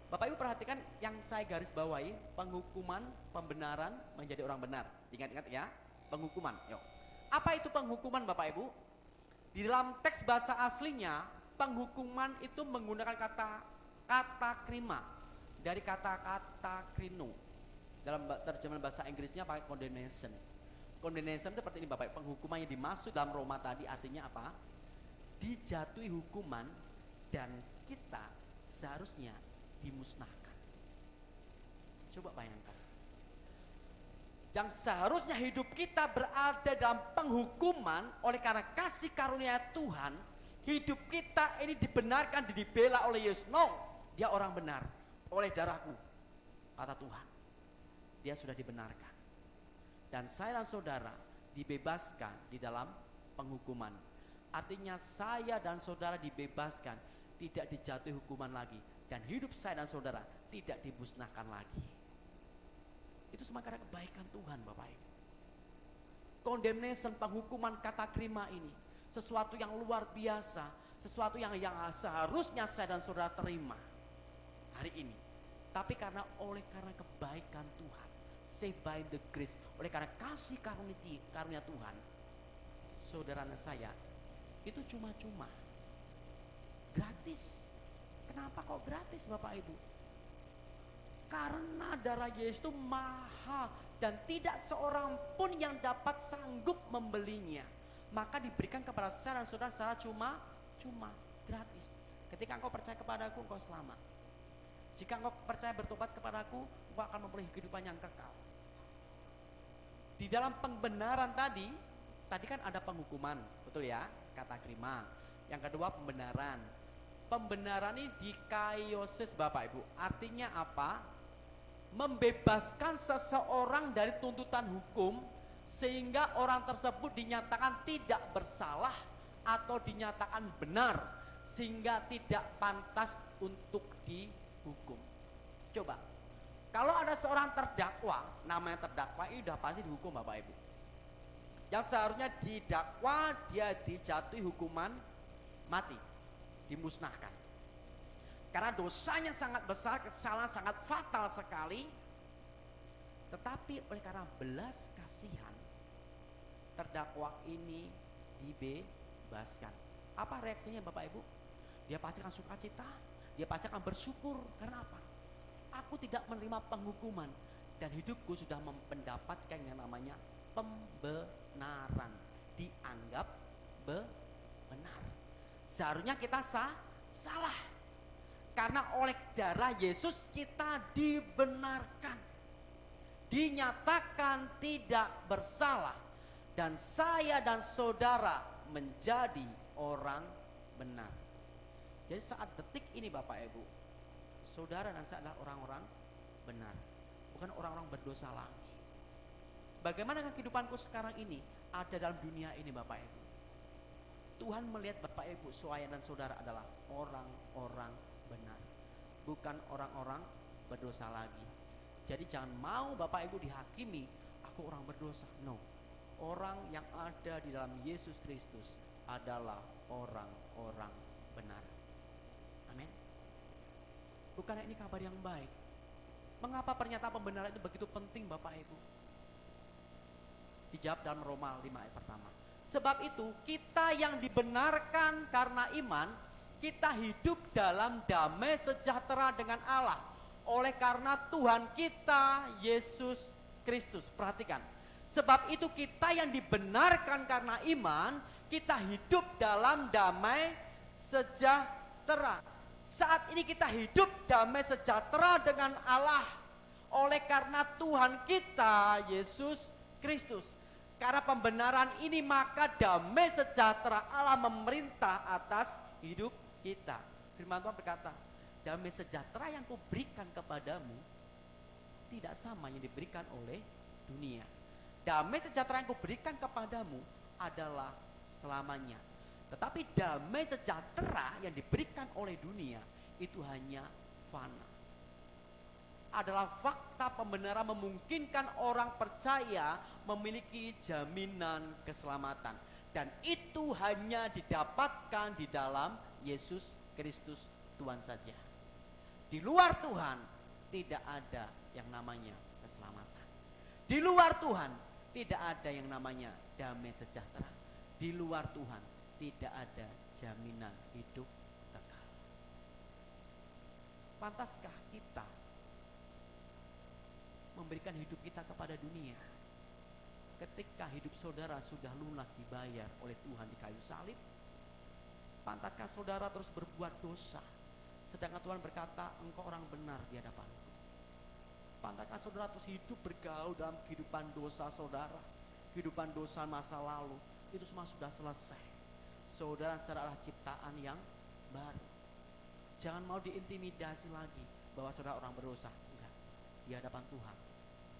Bapak Ibu perhatikan yang saya garis bawahi, penghukuman, pembenaran menjadi orang benar. Ingat-ingat ya, penghukuman. Yuk. Apa itu penghukuman Bapak Ibu? Di dalam teks bahasa aslinya, penghukuman itu menggunakan kata krima dari kata-kata krino. Dalam terjemahan bahasa Inggrisnya pakai condemnation. Condemnation itu seperti ini Bapak Ibu, penghukuman yang dimaksud dalam Roma tadi artinya apa? Dijatuhi hukuman dan kita seharusnya dimusnahkan. Coba bayangkan. Yang seharusnya hidup kita berada dalam penghukuman oleh karena kasih karunia Tuhan, hidup kita ini dibenarkan, dibela oleh Yesus. No, dia orang benar oleh darahku, kata Tuhan. Dia sudah dibenarkan. Dan saya dan saudara dibebaskan di dalam penghukuman. Artinya saya dan saudara dibebaskan, tidak dijatuhi hukuman lagi, dan hidup saya dan saudara tidak dimusnahkan lagi. Itu semua karena kebaikan Tuhan Bapak Ibu. Condemnation, penghukuman kata krima ini sesuatu yang luar biasa, sesuatu yang seharusnya saya dan saudara terima hari ini. Tapi karena kebaikan Tuhan, saved by the grace, oleh karena kasih karunia Tuhan, saudara saya itu cuma-cuma, gratis. Kenapa kok gratis Bapak Ibu? Karena darah Yesus itu mahal dan tidak seorang pun yang dapat sanggup membelinya. Maka diberikan kepada saya dan saudara secara cuma gratis. Ketika engkau percaya kepadaku, engkau selamat. Jika engkau percaya bertobat kepadaku, engkau akan memperoleh kehidupan yang kekal. Di dalam pembenaran tadi kan ada penghukuman, betul ya? Kata krima. Yang kedua pembenaran. Pembenaran ini dikaiosis Bapak Ibu. Artinya apa? Membebaskan seseorang dari tuntutan hukum sehingga orang tersebut dinyatakan tidak bersalah atau dinyatakan benar sehingga tidak pantas untuk dihukum. Coba, kalau ada seorang terdakwa, namanya terdakwa ini sudah pasti dihukum Bapak Ibu. Yang seharusnya didakwa dia dijatuhi hukuman mati, dimusnahkan. Karena dosanya sangat besar, kesalahan sangat fatal sekali. Tetapi oleh karena belas kasihan, terdakwa ini dibebaskan. Apa reaksinya Bapak Ibu? Dia pasti akan sukacita, dia pasti akan bersyukur. Karena apa? Aku tidak menerima penghukuman dan hidupku sudah mendapatkan yang namanya pembenaran, dianggap benar. Seharusnya kita salah. Karena oleh darah Yesus kita dibenarkan, dinyatakan tidak bersalah, dan saya dan saudara menjadi orang benar. Jadi saat detik ini Bapak Ibu, saudara dan saya adalah orang-orang benar, bukan orang-orang berdosa lagi. Bagaimana kehidupanku sekarang ini ada dalam dunia ini Bapak Ibu? Tuhan melihat Bapak Ibu, saya dan saudara adalah orang-orang benar, bukan orang-orang berdosa lagi. Jadi jangan mau Bapak Ibu dihakimi, aku orang berdosa. No, orang yang ada di dalam Yesus Kristus adalah orang-orang benar. Amin. Bukannya ini kabar yang baik? Mengapa pernyataan pembenaran itu begitu penting Bapak Ibu? Dijawab dalam Roma 5 ayat pertama. Sebab itu kita yang dibenarkan karena iman, kita hidup dalam damai sejahtera dengan Allah oleh karena Tuhan kita Yesus Kristus. Perhatikan. Sebab itu kita yang dibenarkan karena iman, kita hidup dalam damai sejahtera. Saat ini kita hidup damai sejahtera dengan Allah oleh karena Tuhan kita Yesus Kristus. Karena pembenaran ini maka damai sejahtera Allah memerintah atas hidup kita. Firman Tuhan berkata, damai sejahtera yang kuberikan kepadamu tidak sama yang diberikan oleh dunia. Damai sejahtera yang kuberikan kepadamu adalah selamanya. Tetapi damai sejahtera yang diberikan oleh dunia itu hanya fana. Adalah fakta pembenaran memungkinkan orang percaya memiliki jaminan keselamatan. Dan itu hanya didapatkan di dalam Yesus Kristus Tuhan saja. Di luar Tuhan tidak ada yang namanya keselamatan. Di luar Tuhan tidak ada yang namanya damai sejahtera. Di luar Tuhan tidak ada jaminan hidup kekal. Pantaskah kita memberikan hidup kita kepada dunia ketika hidup saudara sudah lunas dibayar oleh Tuhan di kayu salib? Pantaskah saudara terus berbuat dosa sedangkan Tuhan berkata engkau orang benar di hadapan-Ku? Pantaskah saudara terus hidup bergaul dalam kehidupan dosa saudara, kehidupan dosa masa lalu? Itu semua sudah selesai. Saudara adalah ciptaan yang baru. Jangan mau diintimidasi lagi bahwa saudara orang berdosa. Enggak. Di hadapan Tuhan,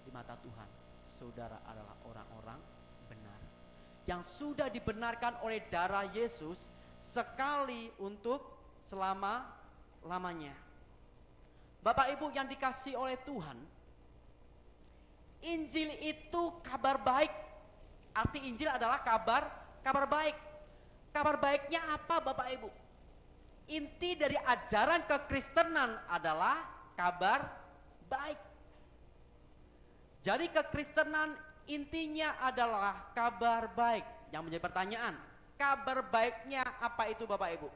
di mata Tuhan, saudara adalah orang-orang benar yang sudah dibenarkan oleh darah Yesus sekali untuk selama-lamanya. Bapak Ibu yang dikasihi oleh Tuhan, Injil itu kabar baik. Arti Injil adalah kabar baik. Kabar baiknya apa Bapak Ibu? Inti dari ajaran kekristenan adalah kabar baik. Jadi kekristenan intinya adalah kabar baik. Yang menjadi pertanyaan, kabar baiknya apa itu Bapak Ibu?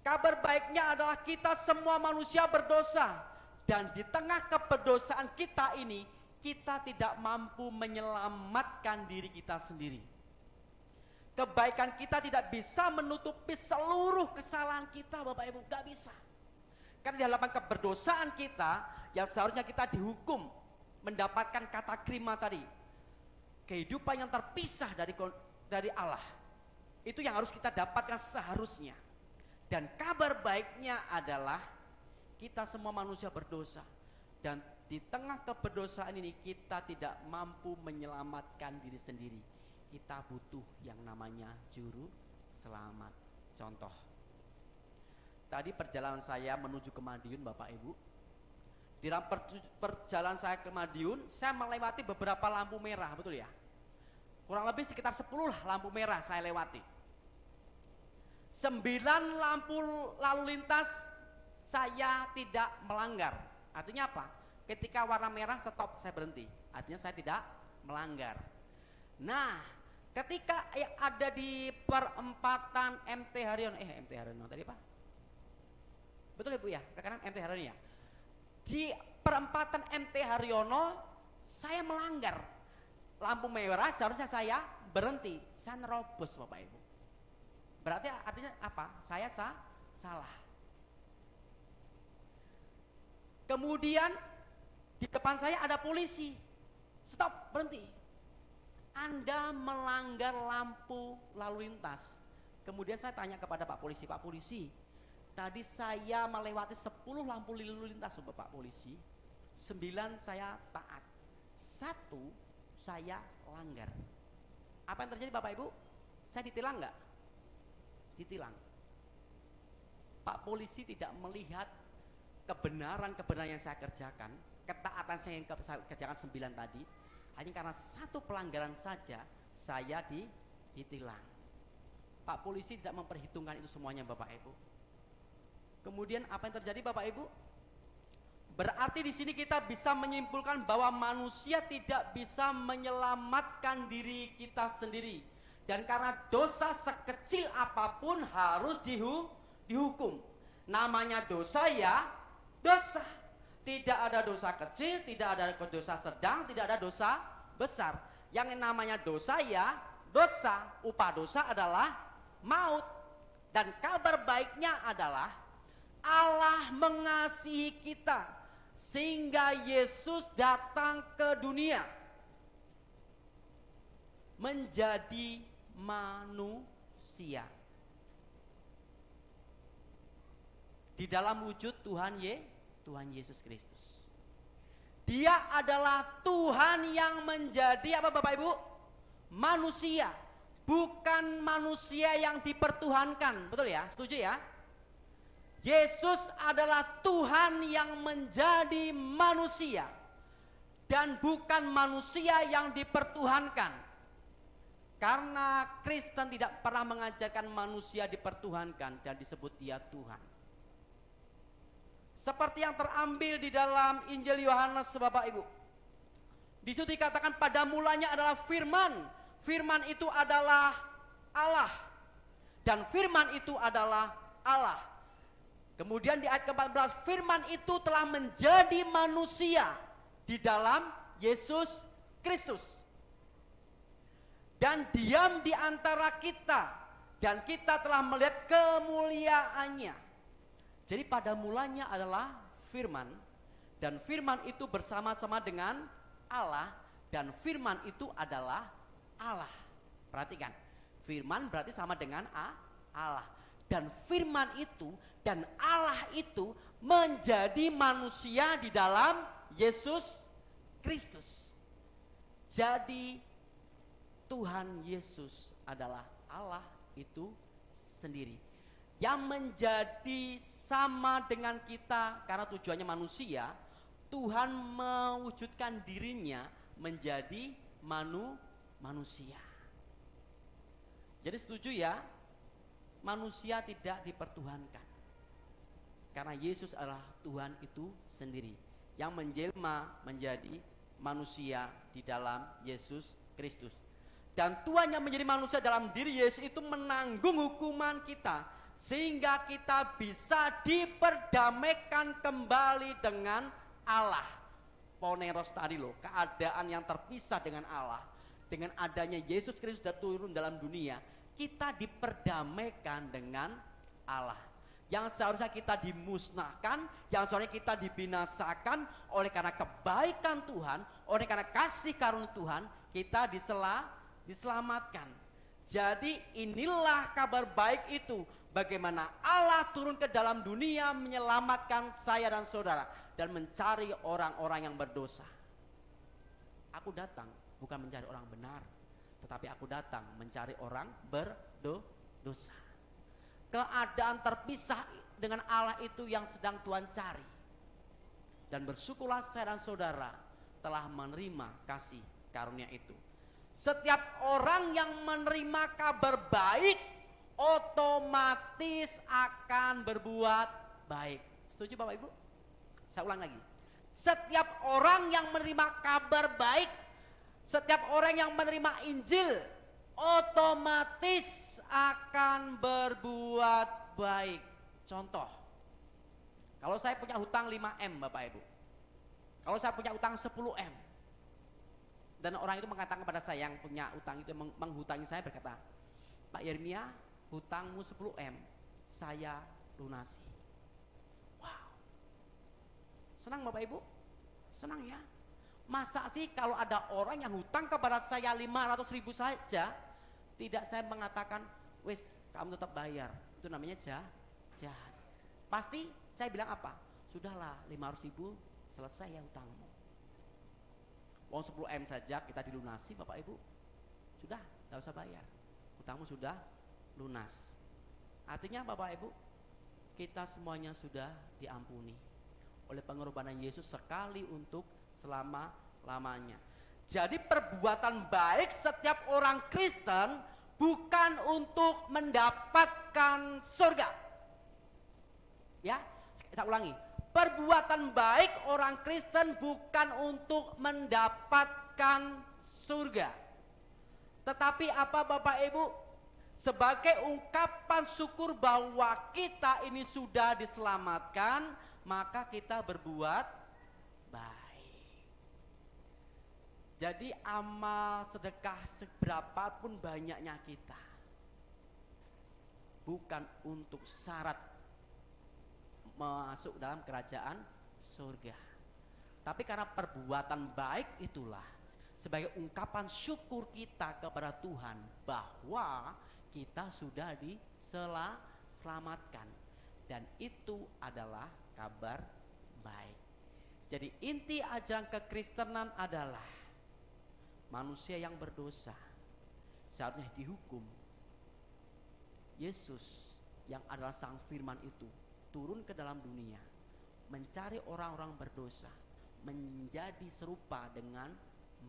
Kabar baiknya adalah kita semua manusia berdosa. Dan di tengah keberdosaan kita ini, kita tidak mampu menyelamatkan diri kita sendiri. Kebaikan kita tidak bisa menutupi seluruh kesalahan kita Bapak Ibu, gak bisa. Karena di hadapan keberdosaan kita, yang seharusnya kita dihukum, mendapatkan kata krima tadi, kehidupan yang terpisah dari Allah, itu yang harus kita dapatkan seharusnya. Dan kabar baiknya adalah kita semua manusia berdosa, dan di tengah keberdosaan ini kita tidak mampu menyelamatkan diri sendiri. Kita butuh yang namanya juru selamat. Contoh, tadi perjalanan saya menuju ke Madiun Bapak Ibu. Di dalam perjalanan saya ke Madiun, saya melewati beberapa lampu merah, betul ya? Kurang lebih sekitar 10 lampu merah saya lewati. 9 lampu lalu lintas saya tidak melanggar. Artinya apa? Ketika warna merah stop, saya berhenti. Artinya saya tidak melanggar. Nah, ketika ada di perempatan MT Haryono, MT Haryono tadi Pak? Betul ya Bu ya? Ke kanan MT Haryono ya? Di perempatan MT Haryono saya melanggar lampu merah, seharusnya saya berhenti, saya nerobos Bapak Ibu. Berarti artinya apa? Saya salah. Kemudian di depan saya ada polisi, stop, berhenti. Anda melanggar lampu lalu lintas. Kemudian saya tanya kepada Pak Polisi, Pak Polisi, tadi saya melewati 10 lampu lalu lintas Bapak Polisi, 9 saya taat, 1 saya langgar. Apa yang terjadi Bapak Ibu? Saya ditilang enggak? Ditilang. Pak Polisi tidak melihat kebenaran yang saya kerjakan, ketaatan saya yang saya kerjakan 9 tadi, hanya karena 1 pelanggaran saja saya ditilang. Pak Polisi tidak memperhitungkan itu semuanya Bapak Ibu. Kemudian apa yang terjadi Bapak Ibu? Berarti di sini kita bisa menyimpulkan bahwa manusia tidak bisa menyelamatkan diri kita sendiri. Dan karena dosa sekecil apapun harus dihukum. Namanya dosa ya dosa. Tidak ada dosa kecil, tidak ada dosa sedang, tidak ada dosa besar. Yang namanya dosa ya dosa. Upah dosa adalah maut. Dan kabar baiknya adalah Allah mengasihi kita sehingga Yesus datang ke dunia menjadi manusia di dalam wujud Tuhan Yesus Kristus. Dia adalah Tuhan yang menjadi apa Bapak Ibu? Manusia, bukan manusia yang dipertuhankan. Betul ya? Setuju ya? Yesus adalah Tuhan yang menjadi manusia dan bukan manusia yang dipertuhankan. Karena Kristen tidak pernah mengajarkan manusia dipertuhankan dan disebut dia Tuhan. Seperti yang terambil di dalam Injil Yohanes, Bapak Ibu. Di situ dikatakan pada mulanya adalah firman. Firman itu adalah Allah. Dan firman itu adalah Allah. Kemudian di ayat ke-14, firman itu telah menjadi manusia di dalam Yesus Kristus. Dan diam di antara kita, dan kita telah melihat kemuliaannya. Jadi pada mulanya adalah firman, dan firman itu bersama-sama dengan Allah, dan firman itu adalah Allah. Perhatikan, firman berarti sama dengan Allah, dan firman itu dan Allah itu menjadi manusia di dalam Yesus Kristus. Jadi Tuhan Yesus adalah Allah itu sendiri yang menjadi sama dengan kita karena tujuannya manusia. Tuhan mewujudkan dirinya menjadi manusia. Jadi setuju ya, manusia tidak dipertuhankan karena Yesus adalah Tuhan itu sendiri yang menjelma menjadi manusia di dalam Yesus Kristus. Dan Tuhan yang menjadi manusia dalam diri Yesus itu menanggung hukuman kita, sehingga kita bisa diperdamaikan kembali dengan Allah. Poneros tadi loh, keadaan yang terpisah dengan Allah. Dengan adanya Yesus Kristus sudah turun dalam dunia, kita diperdamaikan dengan Allah. Yang seharusnya kita dimusnahkan, yang seharusnya kita dibinasakan, oleh karena kebaikan Tuhan, oleh karena kasih karunia Tuhan, kita diselamatkan. Jadi inilah kabar baik itu, bagaimana Allah turun ke dalam dunia menyelamatkan saya dan saudara dan mencari orang-orang yang berdosa. Aku datang bukan mencari orang benar, tetapi aku datang mencari orang berdosa. Keadaan terpisah dengan Allah itu yang sedang Tuhan cari. Dan bersyukurlah saya dan saudara telah menerima kasih karunia itu. Setiap orang yang menerima kabar baik otomatis akan berbuat baik. Setuju Bapak Ibu? Saya ulang lagi. Setiap orang yang menerima kabar baik, setiap orang yang menerima Injil otomatis akan berbuat baik. Contoh, kalau saya punya hutang 5M Bapak Ibu, kalau saya punya hutang 10M, dan orang itu mengatakan kepada saya yang punya hutang itu, menghutangi saya, berkata, Pak Yeremia, hutangmu 10M, saya lunasi. Wow, senang Bapak Ibu? Senang ya? Masa sih kalau ada orang yang hutang kepada saya 500.000 saja, tidak saya mengatakan, wes kamu tetap bayar, itu namanya jahat. Pasti saya bilang apa? Sudahlah 500.000 selesai ya hutangmu. Uang 10M saja kita dilunasi Bapak Ibu, sudah tidak usah bayar, hutangmu sudah lunas. Artinya Bapak Ibu, kita semuanya sudah diampuni oleh pengorbanan Yesus sekali untuk selama-lamanya. Jadi perbuatan baik setiap orang Kristen bukan untuk mendapatkan surga. Ya, kita ulangi. Perbuatan baik orang Kristen bukan untuk mendapatkan surga. Tetapi apa Bapak Ibu? Sebagai ungkapan syukur bahwa kita ini sudah diselamatkan, maka kita berbuat baik. Jadi amal sedekah seberapapun banyaknya kita, bukan untuk syarat masuk dalam kerajaan surga, tapi karena perbuatan baik itulah sebagai ungkapan syukur kita kepada Tuhan bahwa kita sudah diselamatkan, dan itu adalah kabar baik. Jadi inti ajaran kekristenan adalah manusia yang berdosa seharusnya dihukum. Yesus yang adalah sang firman itu turun ke dalam dunia, mencari orang-orang berdosa, menjadi serupa dengan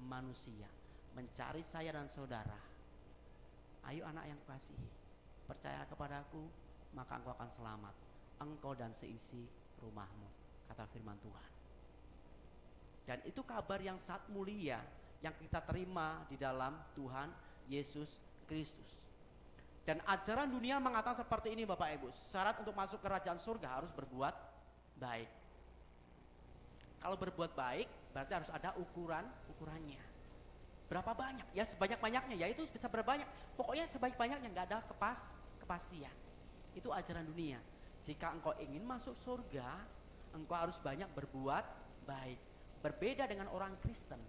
manusia, mencari saya dan saudara, Ayo anak yang kukasihi, percaya kepadaku, maka engkau akan selamat, engkau dan seisi rumahmu, kata firman Tuhan. Dan itu kabar yang sangat mulia yang kita terima di dalam Tuhan Yesus Kristus. Dan ajaran dunia mengatakan seperti ini Bapak Ibu, syarat untuk masuk kerajaan surga harus berbuat baik. Kalau berbuat baik berarti harus ada ukurannya. Berapa banyak? Ya sebanyak-banyaknya, yaitu bisa berbanyak. Pokoknya sebanyak-banyaknya, nggak ada kepastian. Itu ajaran dunia. Jika engkau ingin masuk surga, engkau harus banyak berbuat baik. Berbeda dengan orang Kristen.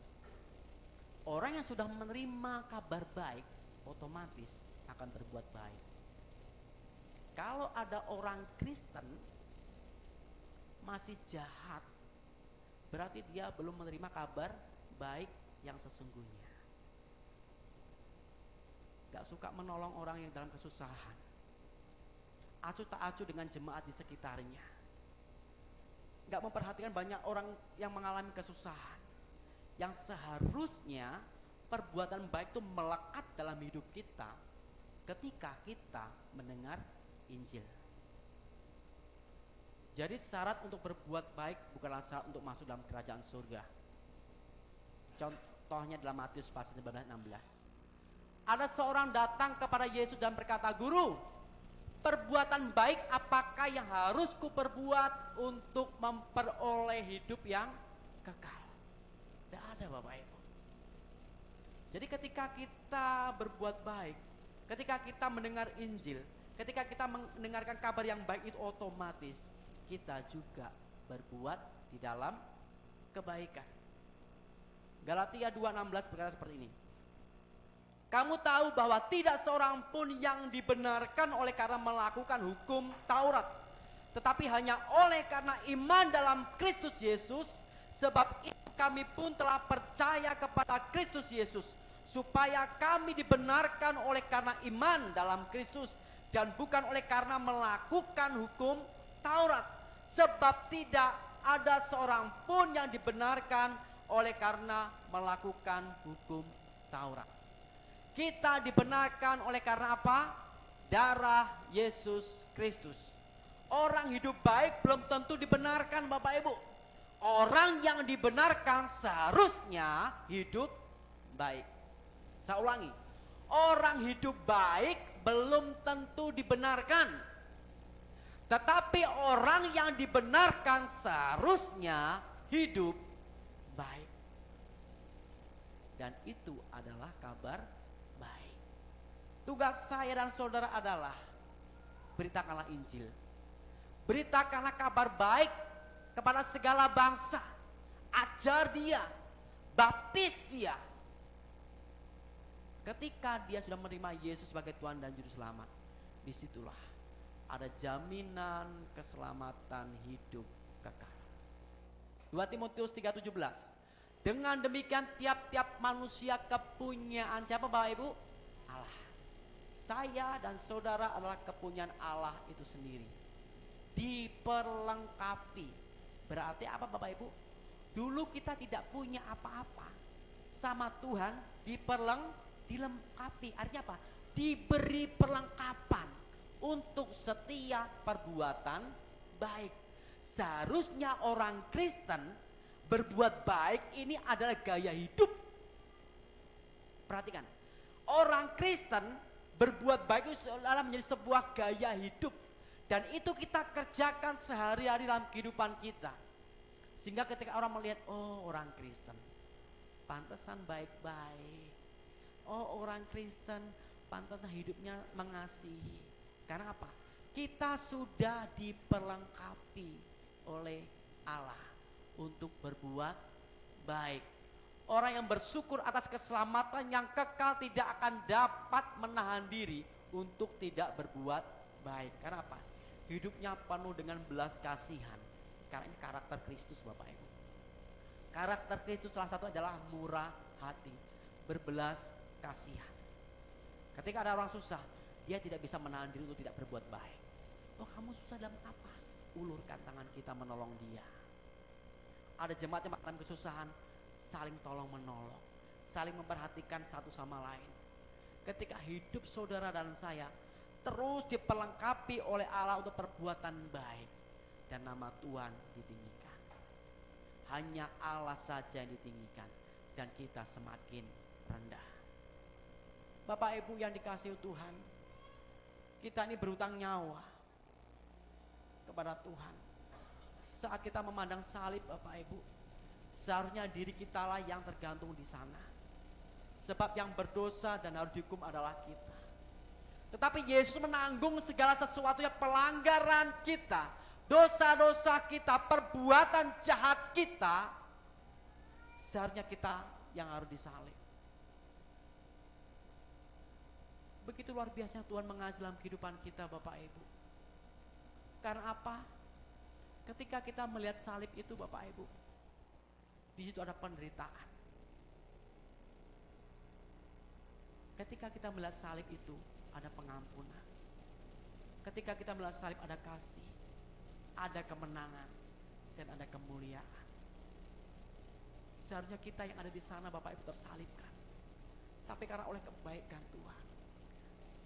Orang yang sudah menerima kabar baik, otomatis akan berbuat baik. Kalau ada orang Kristen masih jahat, berarti dia belum menerima kabar baik yang sesungguhnya. Gak suka menolong orang yang dalam kesusahan, acuh tak acuh dengan jemaat di sekitarnya, gak memperhatikan banyak orang yang mengalami kesusahan. Yang seharusnya perbuatan baik itu melekat dalam hidup kita ketika kita mendengar Injil. Jadi syarat untuk berbuat baik bukanlah syarat untuk masuk dalam kerajaan surga. Contohnya dalam Matius pasal 19:16. Ada seorang datang kepada Yesus dan berkata, "Guru, perbuatan baik apakah yang harus kuperbuat untuk memperoleh hidup yang kekal?" Tidak ada Bapak Ibu. Jadi ketika kita berbuat baik, ketika kita mendengar Injil, ketika kita mendengarkan kabar yang baik, itu otomatis kita juga berbuat di dalam kebaikan. Galatia 2:16 berkata seperti ini. Kamu tahu bahwa tidak seorang pun yang dibenarkan oleh karena melakukan hukum Taurat, tetapi hanya oleh karena iman dalam Kristus Yesus. Sebab itu kami pun telah percaya kepada Kristus Yesus, supaya kami dibenarkan oleh karena iman dalam Kristus dan bukan oleh karena melakukan hukum Taurat. Sebab tidak ada seorang pun yang dibenarkan oleh karena melakukan hukum Taurat. Kita dibenarkan oleh karena apa? Darah Yesus Kristus. Orang hidup baik belum tentu dibenarkan Bapak Ibu. Orang yang dibenarkan seharusnya hidup baik. Saya ulangi, orang hidup baik belum tentu dibenarkan. Tetapi orang yang dibenarkan seharusnya hidup baik. Dan itu adalah kabar baik. Tugas saya dan saudara adalah beritakanlah Injil. Beritakanlah kabar baik kepada segala bangsa. Ajar dia, baptis dia. Ketika dia sudah menerima Yesus sebagai Tuhan dan Juru Selamat, disitulah ada jaminan keselamatan hidup kekal. 2 Timotius 3:17. Dengan demikian tiap-tiap manusia kepunyaan siapa Bapak Ibu? Allah. Saya dan saudara adalah kepunyaan Allah itu sendiri. Diperlengkapi. Berarti apa Bapak Ibu? Dulu kita tidak punya apa-apa. Sama Tuhan dilengkapi. Artinya apa? Diberi perlengkapan untuk setiap perbuatan baik. Seharusnya orang Kristen berbuat baik ini adalah gaya hidup. Perhatikan. Orang Kristen berbuat baik itu adalah menjadi sebuah gaya hidup. Dan itu kita kerjakan sehari-hari dalam kehidupan kita. Sehingga ketika orang melihat, oh orang Kristen, pantesan baik-baik. Oh orang Kristen, pantesan hidupnya mengasihi. Karena apa? Kita sudah diperlengkapi oleh Allah untuk berbuat baik. Orang yang bersyukur atas keselamatan yang kekal tidak akan dapat menahan diri untuk tidak berbuat baik. Karena apa? Hidupnya penuh dengan belas kasihan. Karena ini karakter Kristus Bapak Ibu. Karakter Kristus salah satu adalah murah hati, berbelas kasihan. Ketika ada orang susah, dia tidak bisa menahan diri untuk tidak berbuat baik. Oh kamu susah dalam apa? Ulurkan tangan kita menolong dia. Ada jemaat yang mengalami kesusahan, saling tolong menolong, saling memperhatikan satu sama lain. ketika hidup saudara dan saya terus diperlengkapi oleh Allah untuk perbuatan baik dan nama Tuhan ditinggikan. Hanya Allah saja yang ditinggikan dan kita semakin rendah. Bapak Ibu yang dikasihi Tuhan, kita ini berutang nyawa kepada Tuhan. Saat kita memandang salib Bapak Ibu, seharusnya diri kita lah yang tergantung di sana. Sebab yang berdosa dan harus dihukum adalah kita. Tetapi Yesus menanggung segala sesuatu yang pelanggaran kita, dosa-dosa kita, perbuatan jahat kita. Seharusnya kita yang harus disalib. Begitu luar biasa Tuhan mengasihi dalam kehidupan kita Bapak Ibu. Karena apa? Ketika kita melihat salib itu Bapak Ibu, di situ ada penderitaan. Ketika kita melihat salib itu ada pengampunan. Ketika kita melihat salib ada kasih, ada kemenangan, dan ada kemuliaan. Seharusnya kita yang ada di sana Bapak Ibu tersalibkan. Tapi karena oleh kebaikan Tuhan,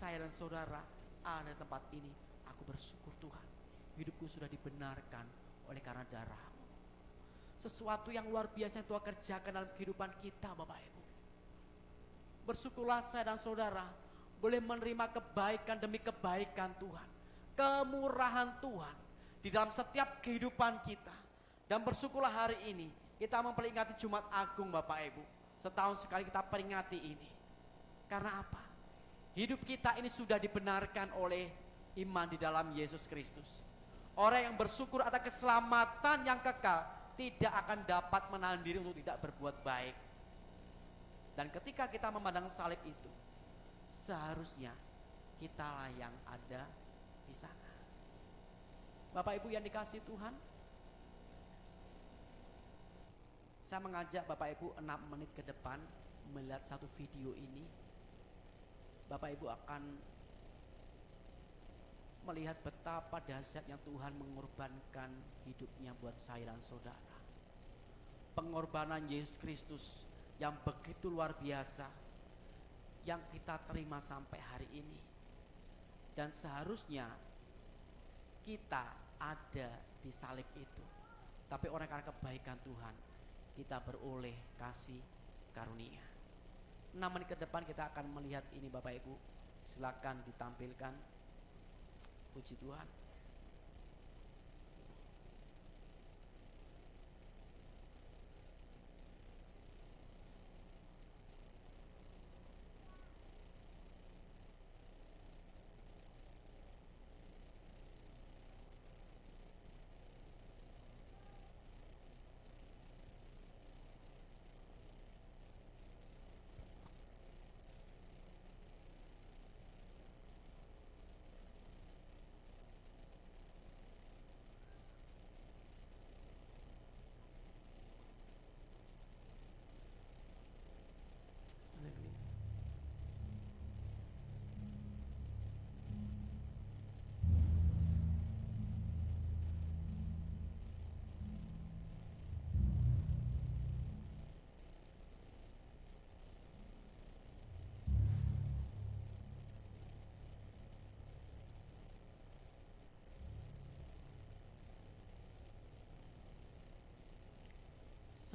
saya dan saudara ada di tempat ini. Aku bersyukur Tuhan, hidupku sudah dibenarkan oleh karena darah-Mu. Sesuatu yang luar biasa yang Tuhan kerjakan dalam kehidupan kita Bapak Ibu. Bersyukurlah saya dan saudara boleh menerima kebaikan demi kebaikan Tuhan, kemurahan Tuhan di dalam setiap kehidupan kita. Dan bersyukurlah hari ini kita memperingati Jumat Agung Bapak Ibu. Setahun sekali kita peringati ini. Karena apa? Hidup kita ini sudah dibenarkan oleh iman di dalam Yesus Kristus. Orang yang bersyukur atas keselamatan yang kekal tidak akan dapat menahan diri untuk tidak berbuat baik. Dan ketika kita memandang salib itu, seharusnya kitalah yang ada di sana. Bapak Ibu yang dikasihi Tuhan, saya mengajak Bapak Ibu 6 menit ke depan melihat satu video ini. Bapak Ibu akan melihat betapa dahsyatnya Tuhan mengorbankan hidupnya buat saya dan saudara. Pengorbanan Yesus Kristus yang begitu luar biasa yang kita terima sampai hari ini. Dan seharusnya kita ada di salib itu. Tapi oleh karena kebaikan Tuhan, kita beroleh kasih karunia. 6 menit ke depan kita akan melihat ini Bapak Ibu. Silakan ditampilkan. Puji Tuhan.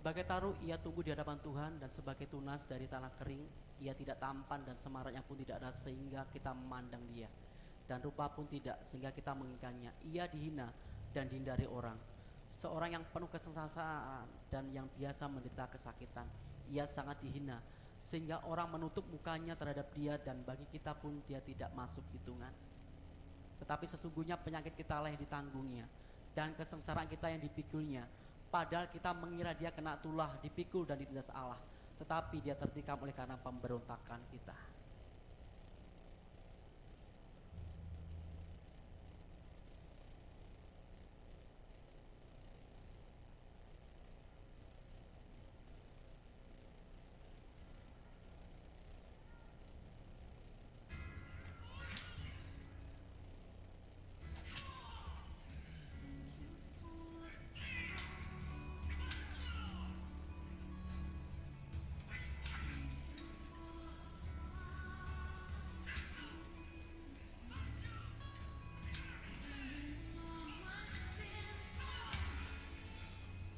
Sebagai taruh ia tunggu di hadapan Tuhan, dan sebagai tunas dari tanah kering ia tidak tampan dan semaraknya pun tidak ada sehingga kita memandang dia, dan rupa pun tidak sehingga kita menginginkannya. Ia dihina dan dihindari orang, seorang yang penuh kesengsaraan dan yang biasa menderita kesakitan. Ia sangat dihina sehingga orang menutup mukanya terhadap dia, dan bagi kita pun dia tidak masuk hitungan. Tetapi sesungguhnya penyakit kita lah yang ditanggungnya dan kesengsaraan kita yang dipikulnya. Padahal kita mengira dia kena tulah, dipikul dan ditindas Allah, tetapi dia tertikam oleh karena pemberontakan kita.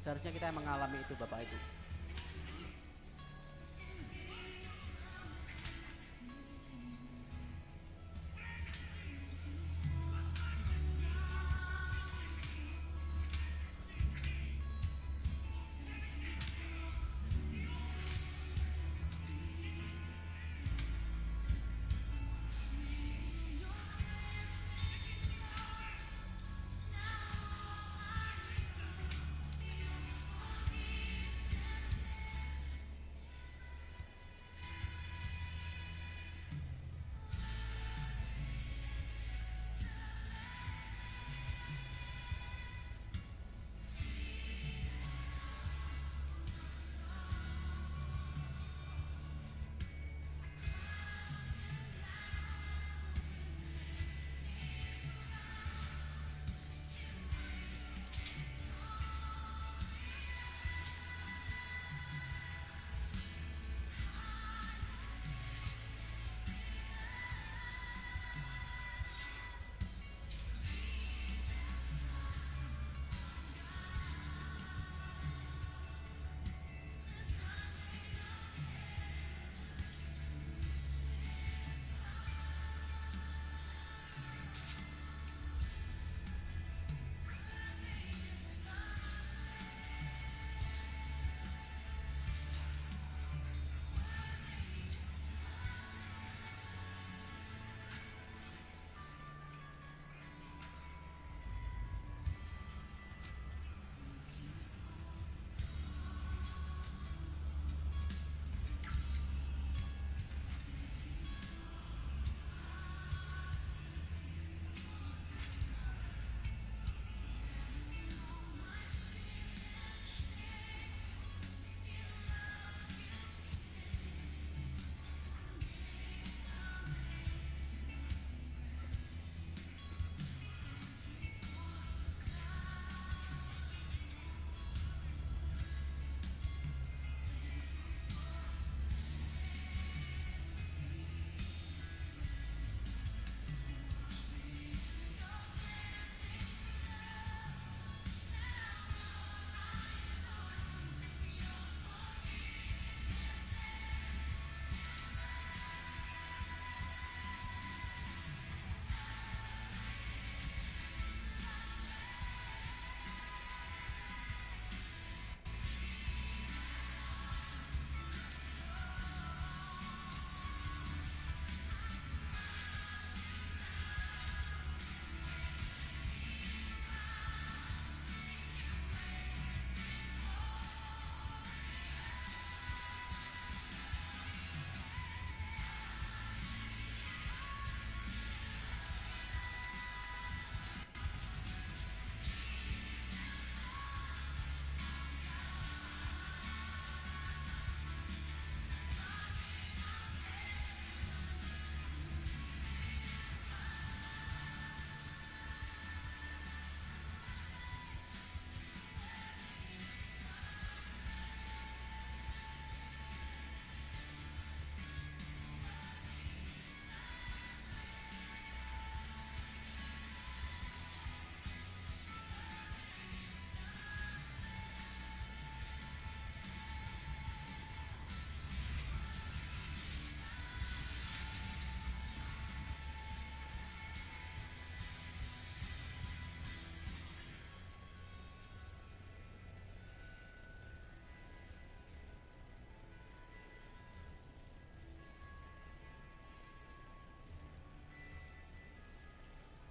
Seharusnya kita yang mengalami itu Bapak Ibu.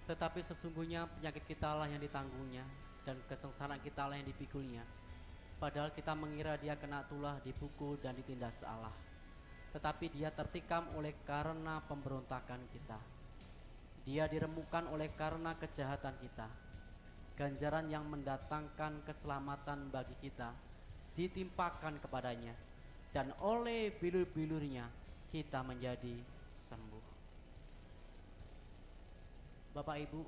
Tetapi sesungguhnya penyakit kita lah yang ditanggungnya, dan kesengsaraan kita lah yang dipikulnya. Padahal kita mengira dia kena tulah, dipukul dan ditindas Allah. Tetapi dia tertikam oleh karena pemberontakan kita. Dia diremukkan oleh karena kejahatan kita. Ganjaran yang mendatangkan keselamatan bagi kita ditimpakan kepadanya, dan oleh bilur-bilurnya kita menjadi sembuh. Bapak Ibu,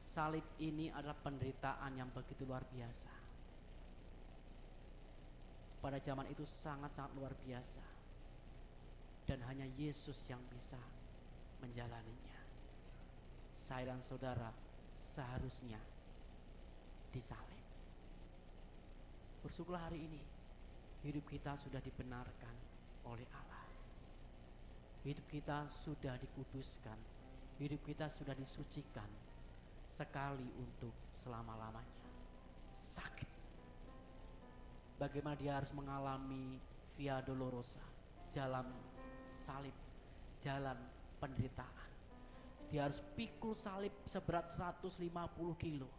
salib ini adalah penderitaan yang begitu luar biasa. Pada zaman itu sangat-sangat luar biasa, dan hanya Yesus yang bisa menjalaninya. Saya dan saudara seharusnya disalib. Bersyukurlah hari ini hidup kita sudah dibenarkan oleh Allah. Hidup kita sudah dikuduskan. Hidup kita sudah disucikan sekali untuk selama-lamanya. Sakit. Bagaimana dia harus mengalami via dolorosa, jalan salib, jalan penderitaan. Dia harus pikul salib seberat 150 kilo.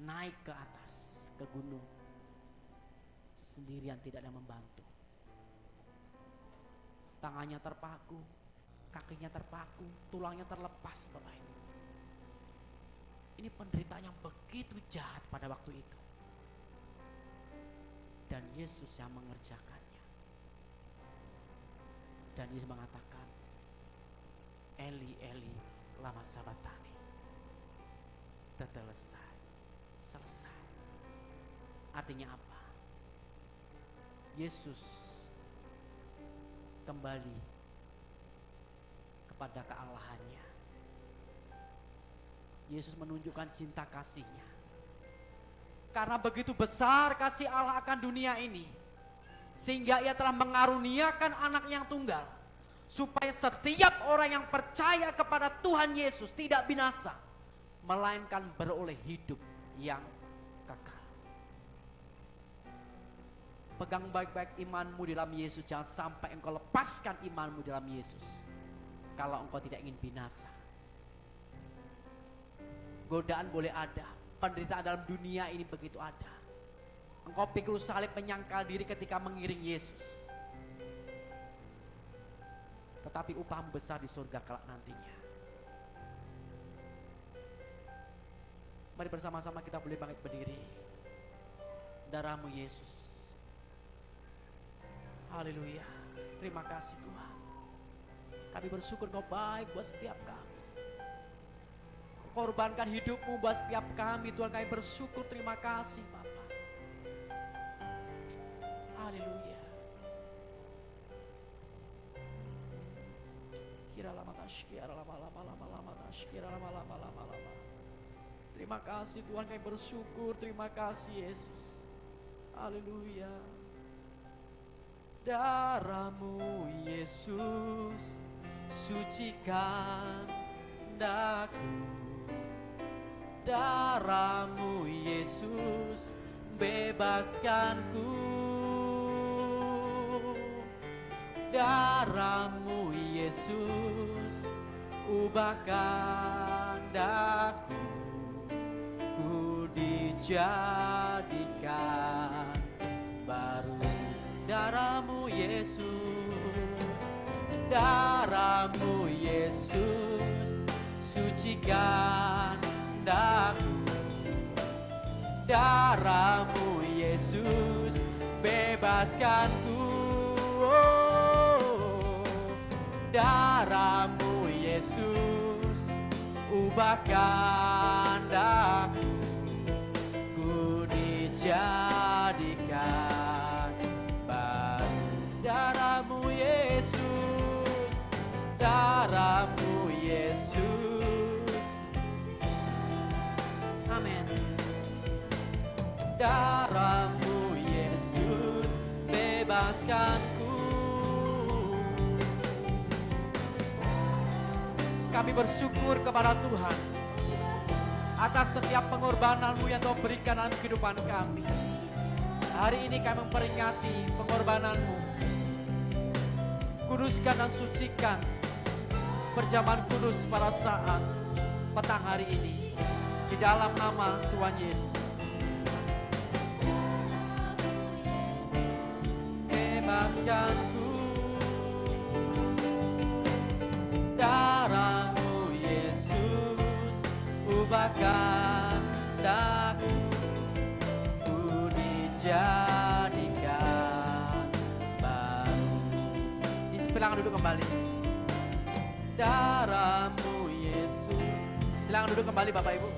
Naik ke atas, ke gunung. Sendirian, tidak ada yang membantu. Tangannya terpaku, kakinya terpaku, tulangnya terlepas, Bapak Ibu. Ini penderitaan yang begitu jahat pada waktu itu. Dan Yesus yang mengerjakannya. Dan Yesus mengatakan, Eli, Eli, lama sabatani. Tetelestai, selesai. Artinya apa? Yesus kembali kepada kealahannya. Yesus menunjukkan cinta kasihnya. Karena begitu besar kasih Allah akan dunia ini, sehingga ia telah mengaruniakan anak yang tunggal, supaya setiap orang yang percaya kepada Tuhan Yesus tidak binasa, melainkan beroleh hidup yang kekal. Pegang baik-baik imanmu di dalam Yesus. Jangan sampai engkau lepaskan imanmu di dalam Yesus kalau engkau tidak ingin binasa. Godaan boleh ada, penderitaan dalam dunia ini begitu ada. Engkau pikul salib menyangkal diri ketika mengiring Yesus. Tetapi upahmu besar di surga kelak nantinya. Mari bersama-sama kita boleh bangkit berdiri. Darahmu Yesus. Haleluya. Terima kasih Tuhan. Kami bersyukur Kau baik buat setiap kami. Korbankan hidupmu buat setiap kami. Tuhan, kami bersyukur. Terima kasih Bapa. Haleluya. Kira lama tash, kira lama tash, kira lama. Terima kasih Tuhan, kami bersyukur. Terima kasih Yesus. Haleluya. Darahmu Yesus sucikan daku. Darahmu Yesus bebaskanku. Darahmu Yesus ubahkan daku. Ku dijadikan baru. Darahmu Yesus, darahmu Yesus sucikan daku. Darahmu Yesus bebaskanku. Oh, darahmu Yesus ubahkan daku. Ku dijadikan darahmu Yesus, darahmu Yesus. Amin. Darahmu Yesus bebaskanku. Kami bersyukur kepada Tuhan atas setiap pengorbananmu yang Kau berikan dalam kehidupan kami. Hari ini kami memperingati pengorbananmu. Kuduskan dan sucikan perjamuan kudus pada saat petang hari ini. Di dalam nama Tuhan Yesus. Bebaskanku. Darahmu Yesus ubahkan daku. Ku dijadikan baru. Silakan duduk kembali. Darahmu Yesus. Silakan duduk kembali Bapak Ibu.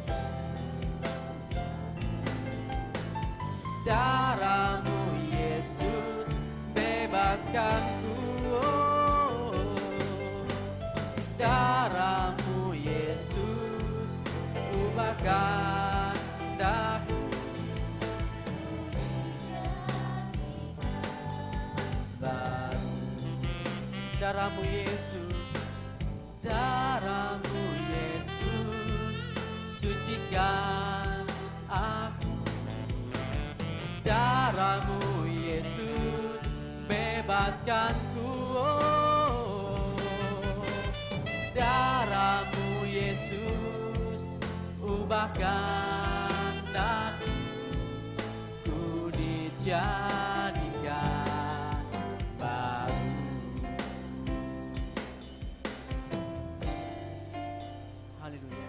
Darahmu Yesus bebaskanku. Oh, darahmu Yesus ubahkan daku. darahmu Yesus, darahmu Yesus, sucikan aku. Darahmu Yesus, bebaskanku. Oh, darahmu Yesus, ubahkan aku, ku dijadikan baru. Haleluya.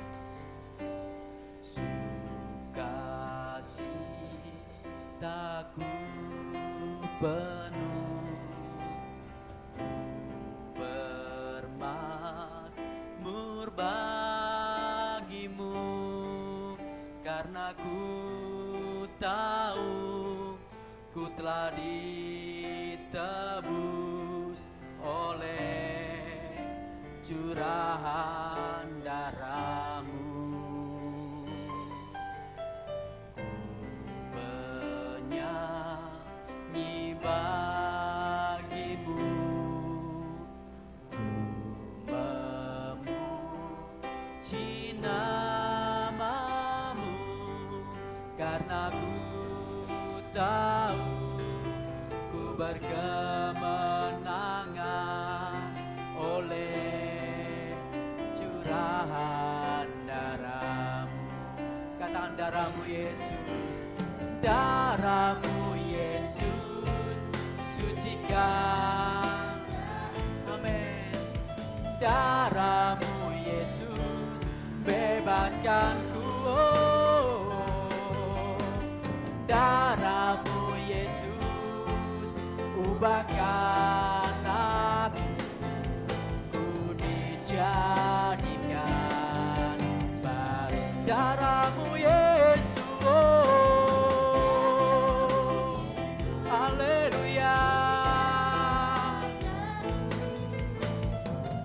Sukacitaku penuh, bermazmur bagimu, karena ku tahu ku telah ditebus oleh curahan darahmu. Penyanyi bagimu, memuji namamu, karena ku tahu ku berkemenangan oleh curahan darahmu. Katakan darahmu Yesus, darahmu Yesus, sucikan. Amin. Darahmu Yesus, bebaskanku. Oh, darahmu Yesus, ubahkan aku, ku dijadikan baru. Darahmu Yesus, oh, haleluya.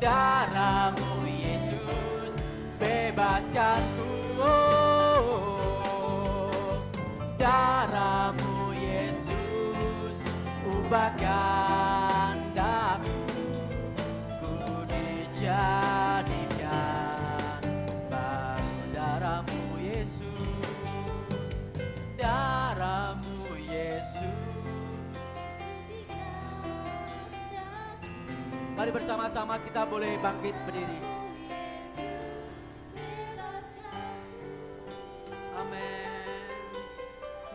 Darahmu Yesus, bebaskanku. Oh, darahmu Yesus, ubahkan aku, ku dijadikan baru. Darahmu Yesus, darahmu Yesus. Mari bersama-sama kita boleh bangkit berdiri. Amin.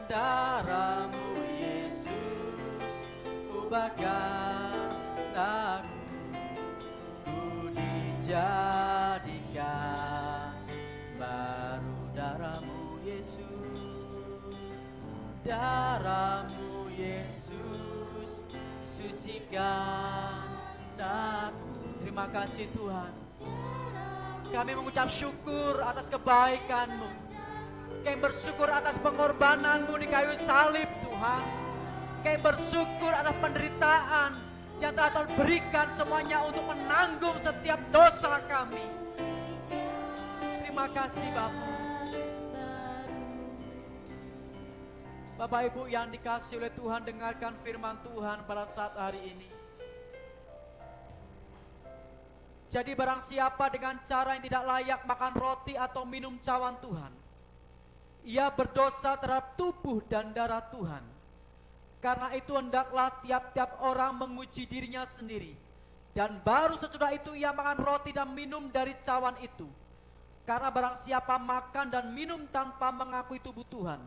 Darahmu Yesus, ubahkan aku, ku dijadikan baru. Darahmu Yesus, darahmu Yesus, sucikan aku. Terima kasih Tuhan, kami mengucap syukur atas kebaikan-Mu. Kami bersyukur atas pengorbanan-Mu di kayu salib Tuhan. Kami bersyukur atas penderitaan yang telah Tuhan berikan semuanya untuk menanggung setiap dosa kami. Terima kasih Bapa. Bapak Ibu yang dikasihi oleh Tuhan, dengarkan firman Tuhan pada saat hari ini. Jadi barang siapa dengan cara yang tidak layak makan roti atau minum cawan Tuhan, ia berdosa terhadap tubuh dan darah Tuhan. Karena itu hendaklah tiap-tiap orang menguji dirinya sendiri, dan baru sesudah itu ia makan roti dan minum dari cawan itu. Karena barang siapa makan dan minum tanpa mengakui tubuh Tuhan,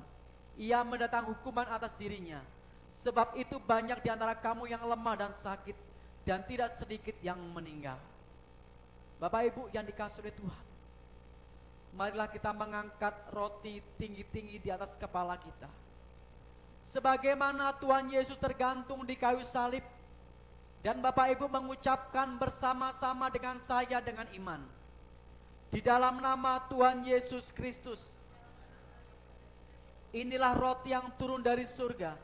ia mendatang hukuman atas dirinya. Sebab itu banyak di antara kamu yang lemah dan sakit, dan tidak sedikit yang meninggal. Bapak Ibu yang dikasihi oleh Tuhan, marilah kita mengangkat roti tinggi-tinggi di atas kepala kita. Sebagaimana Tuhan Yesus tergantung di kayu salib, dan Bapak Ibu mengucapkan bersama-sama dengan saya dengan iman. Di dalam nama Tuhan Yesus Kristus, inilah roti yang turun dari surga.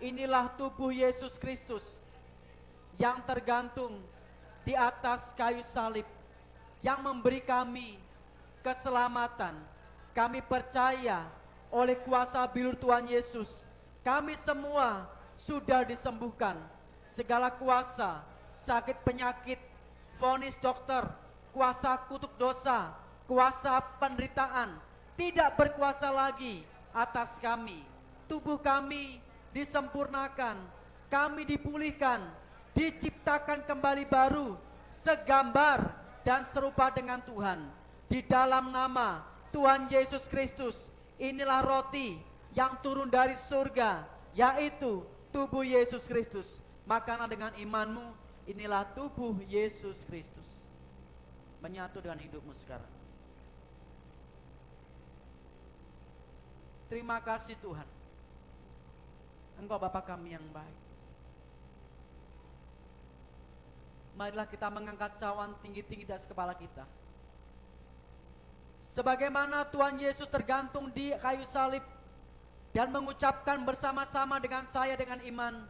Inilah tubuh Yesus Kristus yang tergantung di atas kayu salib, yang memberi kami keselamatan. Kami percaya oleh kuasa bilur Tuhan Yesus, kami semua sudah disembuhkan. Segala kuasa, sakit penyakit, vonis dokter, kuasa kutuk dosa, kuasa penderitaan tidak berkuasa lagi atas kami. Tubuh kami disempurnakan, kami dipulihkan, diciptakan kembali baru, segambar dan serupa dengan Tuhan. Di dalam nama Tuhan Yesus Kristus, inilah roti yang turun dari surga, yaitu tubuh Yesus Kristus. Makanlah dengan imanmu, inilah tubuh Yesus Kristus. Menyatu dengan hidupmu sekarang. Terima kasih Tuhan, Engkau Bapa kami yang baik. Marilah kita mengangkat cawan tinggi-tinggi di atas kepala kita. Sebagaimana Tuhan Yesus tergantung di kayu salib dan mengucapkan bersama-sama dengan saya dengan iman,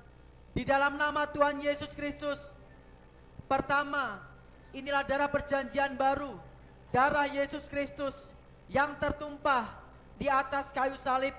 di dalam nama Tuhan Yesus Kristus. Pertama, inilah darah perjanjian baru, darah Yesus Kristus yang tertumpah di atas kayu salib,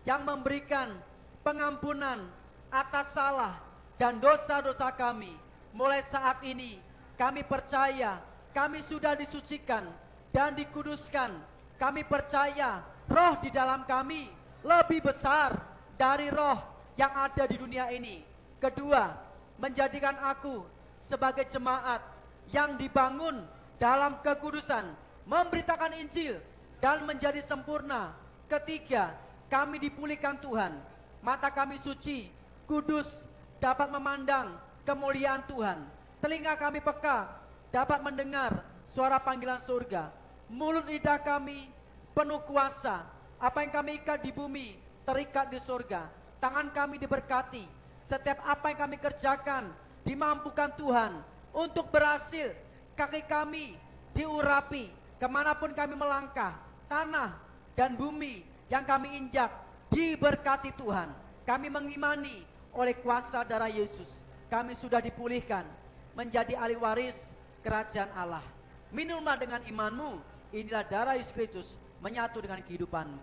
yang memberikan pengampunan atas salah dan dosa-dosa kami. Mulai saat ini kami percaya kami sudah disucikan dan dikuduskan. Kami percaya roh di dalam kami lebih besar dari roh yang ada di dunia ini. Kedua, menjadikan aku sebagai jemaat yang dibangun dalam kekudusan, memberitakan Injil dan menjadi sempurna. Ketiga, kami dipulihkan Tuhan, mata kami suci, kudus, dapat memandang kemuliaan Tuhan. Telinga kami peka, dapat mendengar suara panggilan surga. Mulut lidah kami penuh kuasa. Apa yang kami ikat di bumi terikat di surga. Tangan kami diberkati. Setiap apa yang kami kerjakan dimampukan Tuhan untuk berhasil. Kaki kami diurapi kemanapun kami melangkah. Tanah dan bumi yang kami injak diberkati Tuhan. Kami mengimani oleh kuasa darah Yesus, kami sudah dipulihkan menjadi ahli waris kerajaan Allah. Minumlah dengan imanmu, inilah darah Yesus Kristus menyatu dengan kehidupanmu.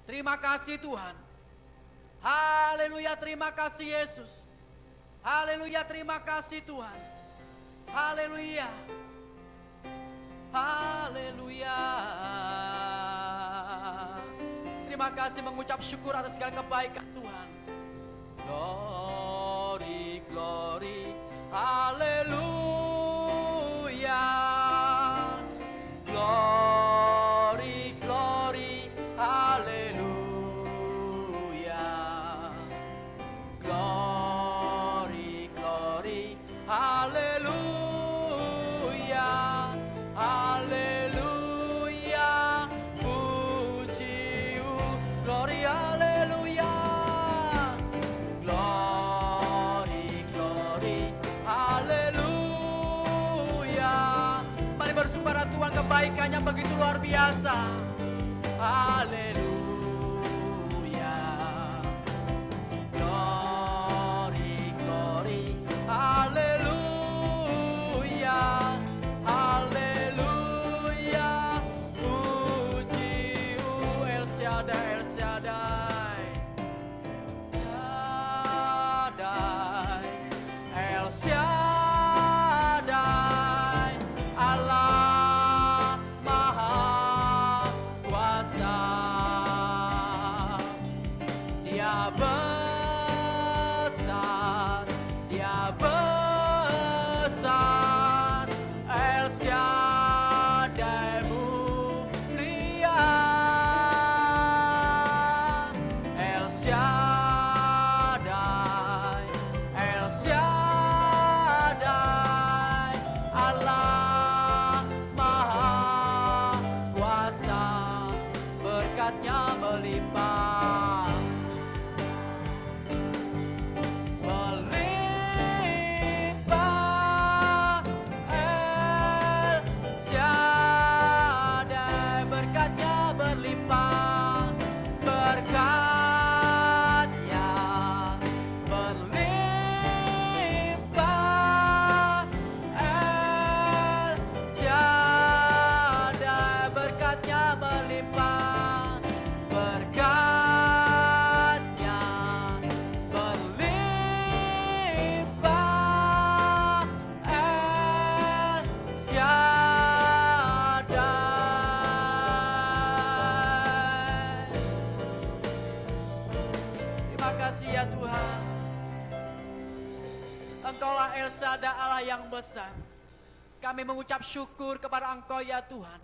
Terima kasih Tuhan. Haleluya, terima kasih Yesus. Haleluya, terima kasih Tuhan. Haleluya. Haleluya. Terima kasih, mengucap syukur atas segala kebaikan Tuhan. Glory, glory, haleluya. Glory, glory, haleluya. Glory, glory, haleluya. Haleluya. Puji, glory, haleluya. Glory, glory, haleluya. Mari bersuara Tuhan, kebaikannya begitu luar biasa. Haleluya. Glory, glory, haleluya. Haleluya. Puji El Shaddai, El Shaddai. Shaddai, El Shaddai. Allah Maha Kuasa. Engkaulah El Shaddai, Allah yang besar. Kami mengucap syukur kepada Engkau ya Tuhan,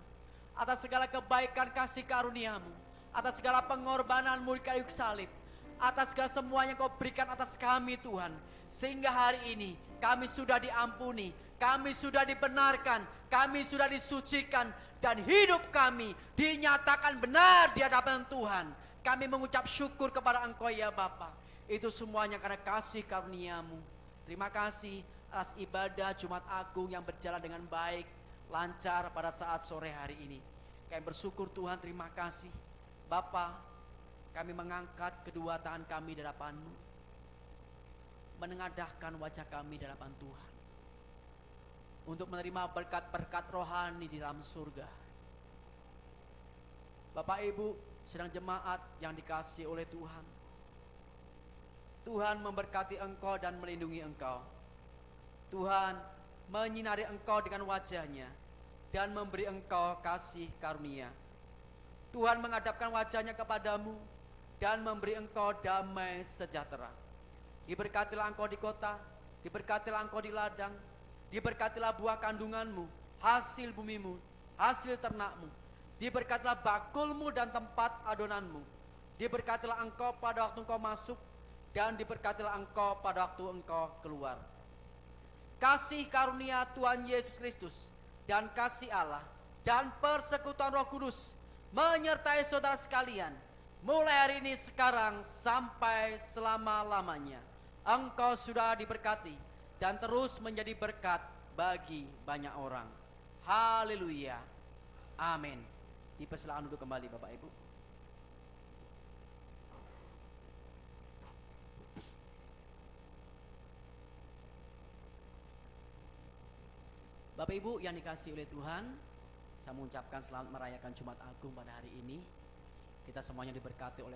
atas segala kebaikan kasih karunia-Mu, atas segala pengorbanan-Mu di kayu salib, atas segala semua yang Kau berikan atas kami Tuhan. Sehingga hari ini kami sudah diampuni, kami sudah dibenarkan, kami sudah disucikan, dan hidup kami dinyatakan benar di hadapan Tuhan. Kami mengucap syukur kepada Engkau ya Bapa. Itu semuanya karena kasih karunia-Mu. Terima kasih atas ibadah Jumat Agung yang berjalan dengan baik, lancar pada saat sore hari ini. Kami bersyukur Tuhan, terima kasih. Bapa, kami mengangkat kedua tangan kami di hadapan-Mu, menengadahkan wajah kami di hadapan Tuhan, untuk menerima berkat-berkat rohani di dalam surga. Bapak Ibu, sedang jemaat yang dikasihi oleh Tuhan, Tuhan memberkati engkau dan melindungi engkau. Tuhan menyinari engkau dengan wajahnya dan memberi engkau kasih karunia. Tuhan menghadapkan wajahnya kepadamu dan memberi engkau damai sejahtera. Diberkatilah engkau di kota, diberkatilah engkau di ladang, diberkatilah buah kandunganmu, hasil bumimu, hasil ternakmu. Diberkatilah bakulmu dan tempat adonanmu. Diberkatilah engkau pada waktu engkau masuk, dan diberkatilah engkau pada waktu engkau keluar. Kasih karunia Tuhan Yesus Kristus dan kasih Allah dan persekutuan Roh Kudus menyertai saudara sekalian, mulai hari ini, sekarang, sampai selama-lamanya. Engkau sudah diberkati dan terus menjadi berkat bagi banyak orang. Haleluya. Amin. Dipersilakan duduk kembali Bapak Ibu. Bapak Ibu yang dikasihi oleh Tuhan, saya mengucapkan selamat merayakan Jumat Agung pada hari ini. Kita semuanya diberkati oleh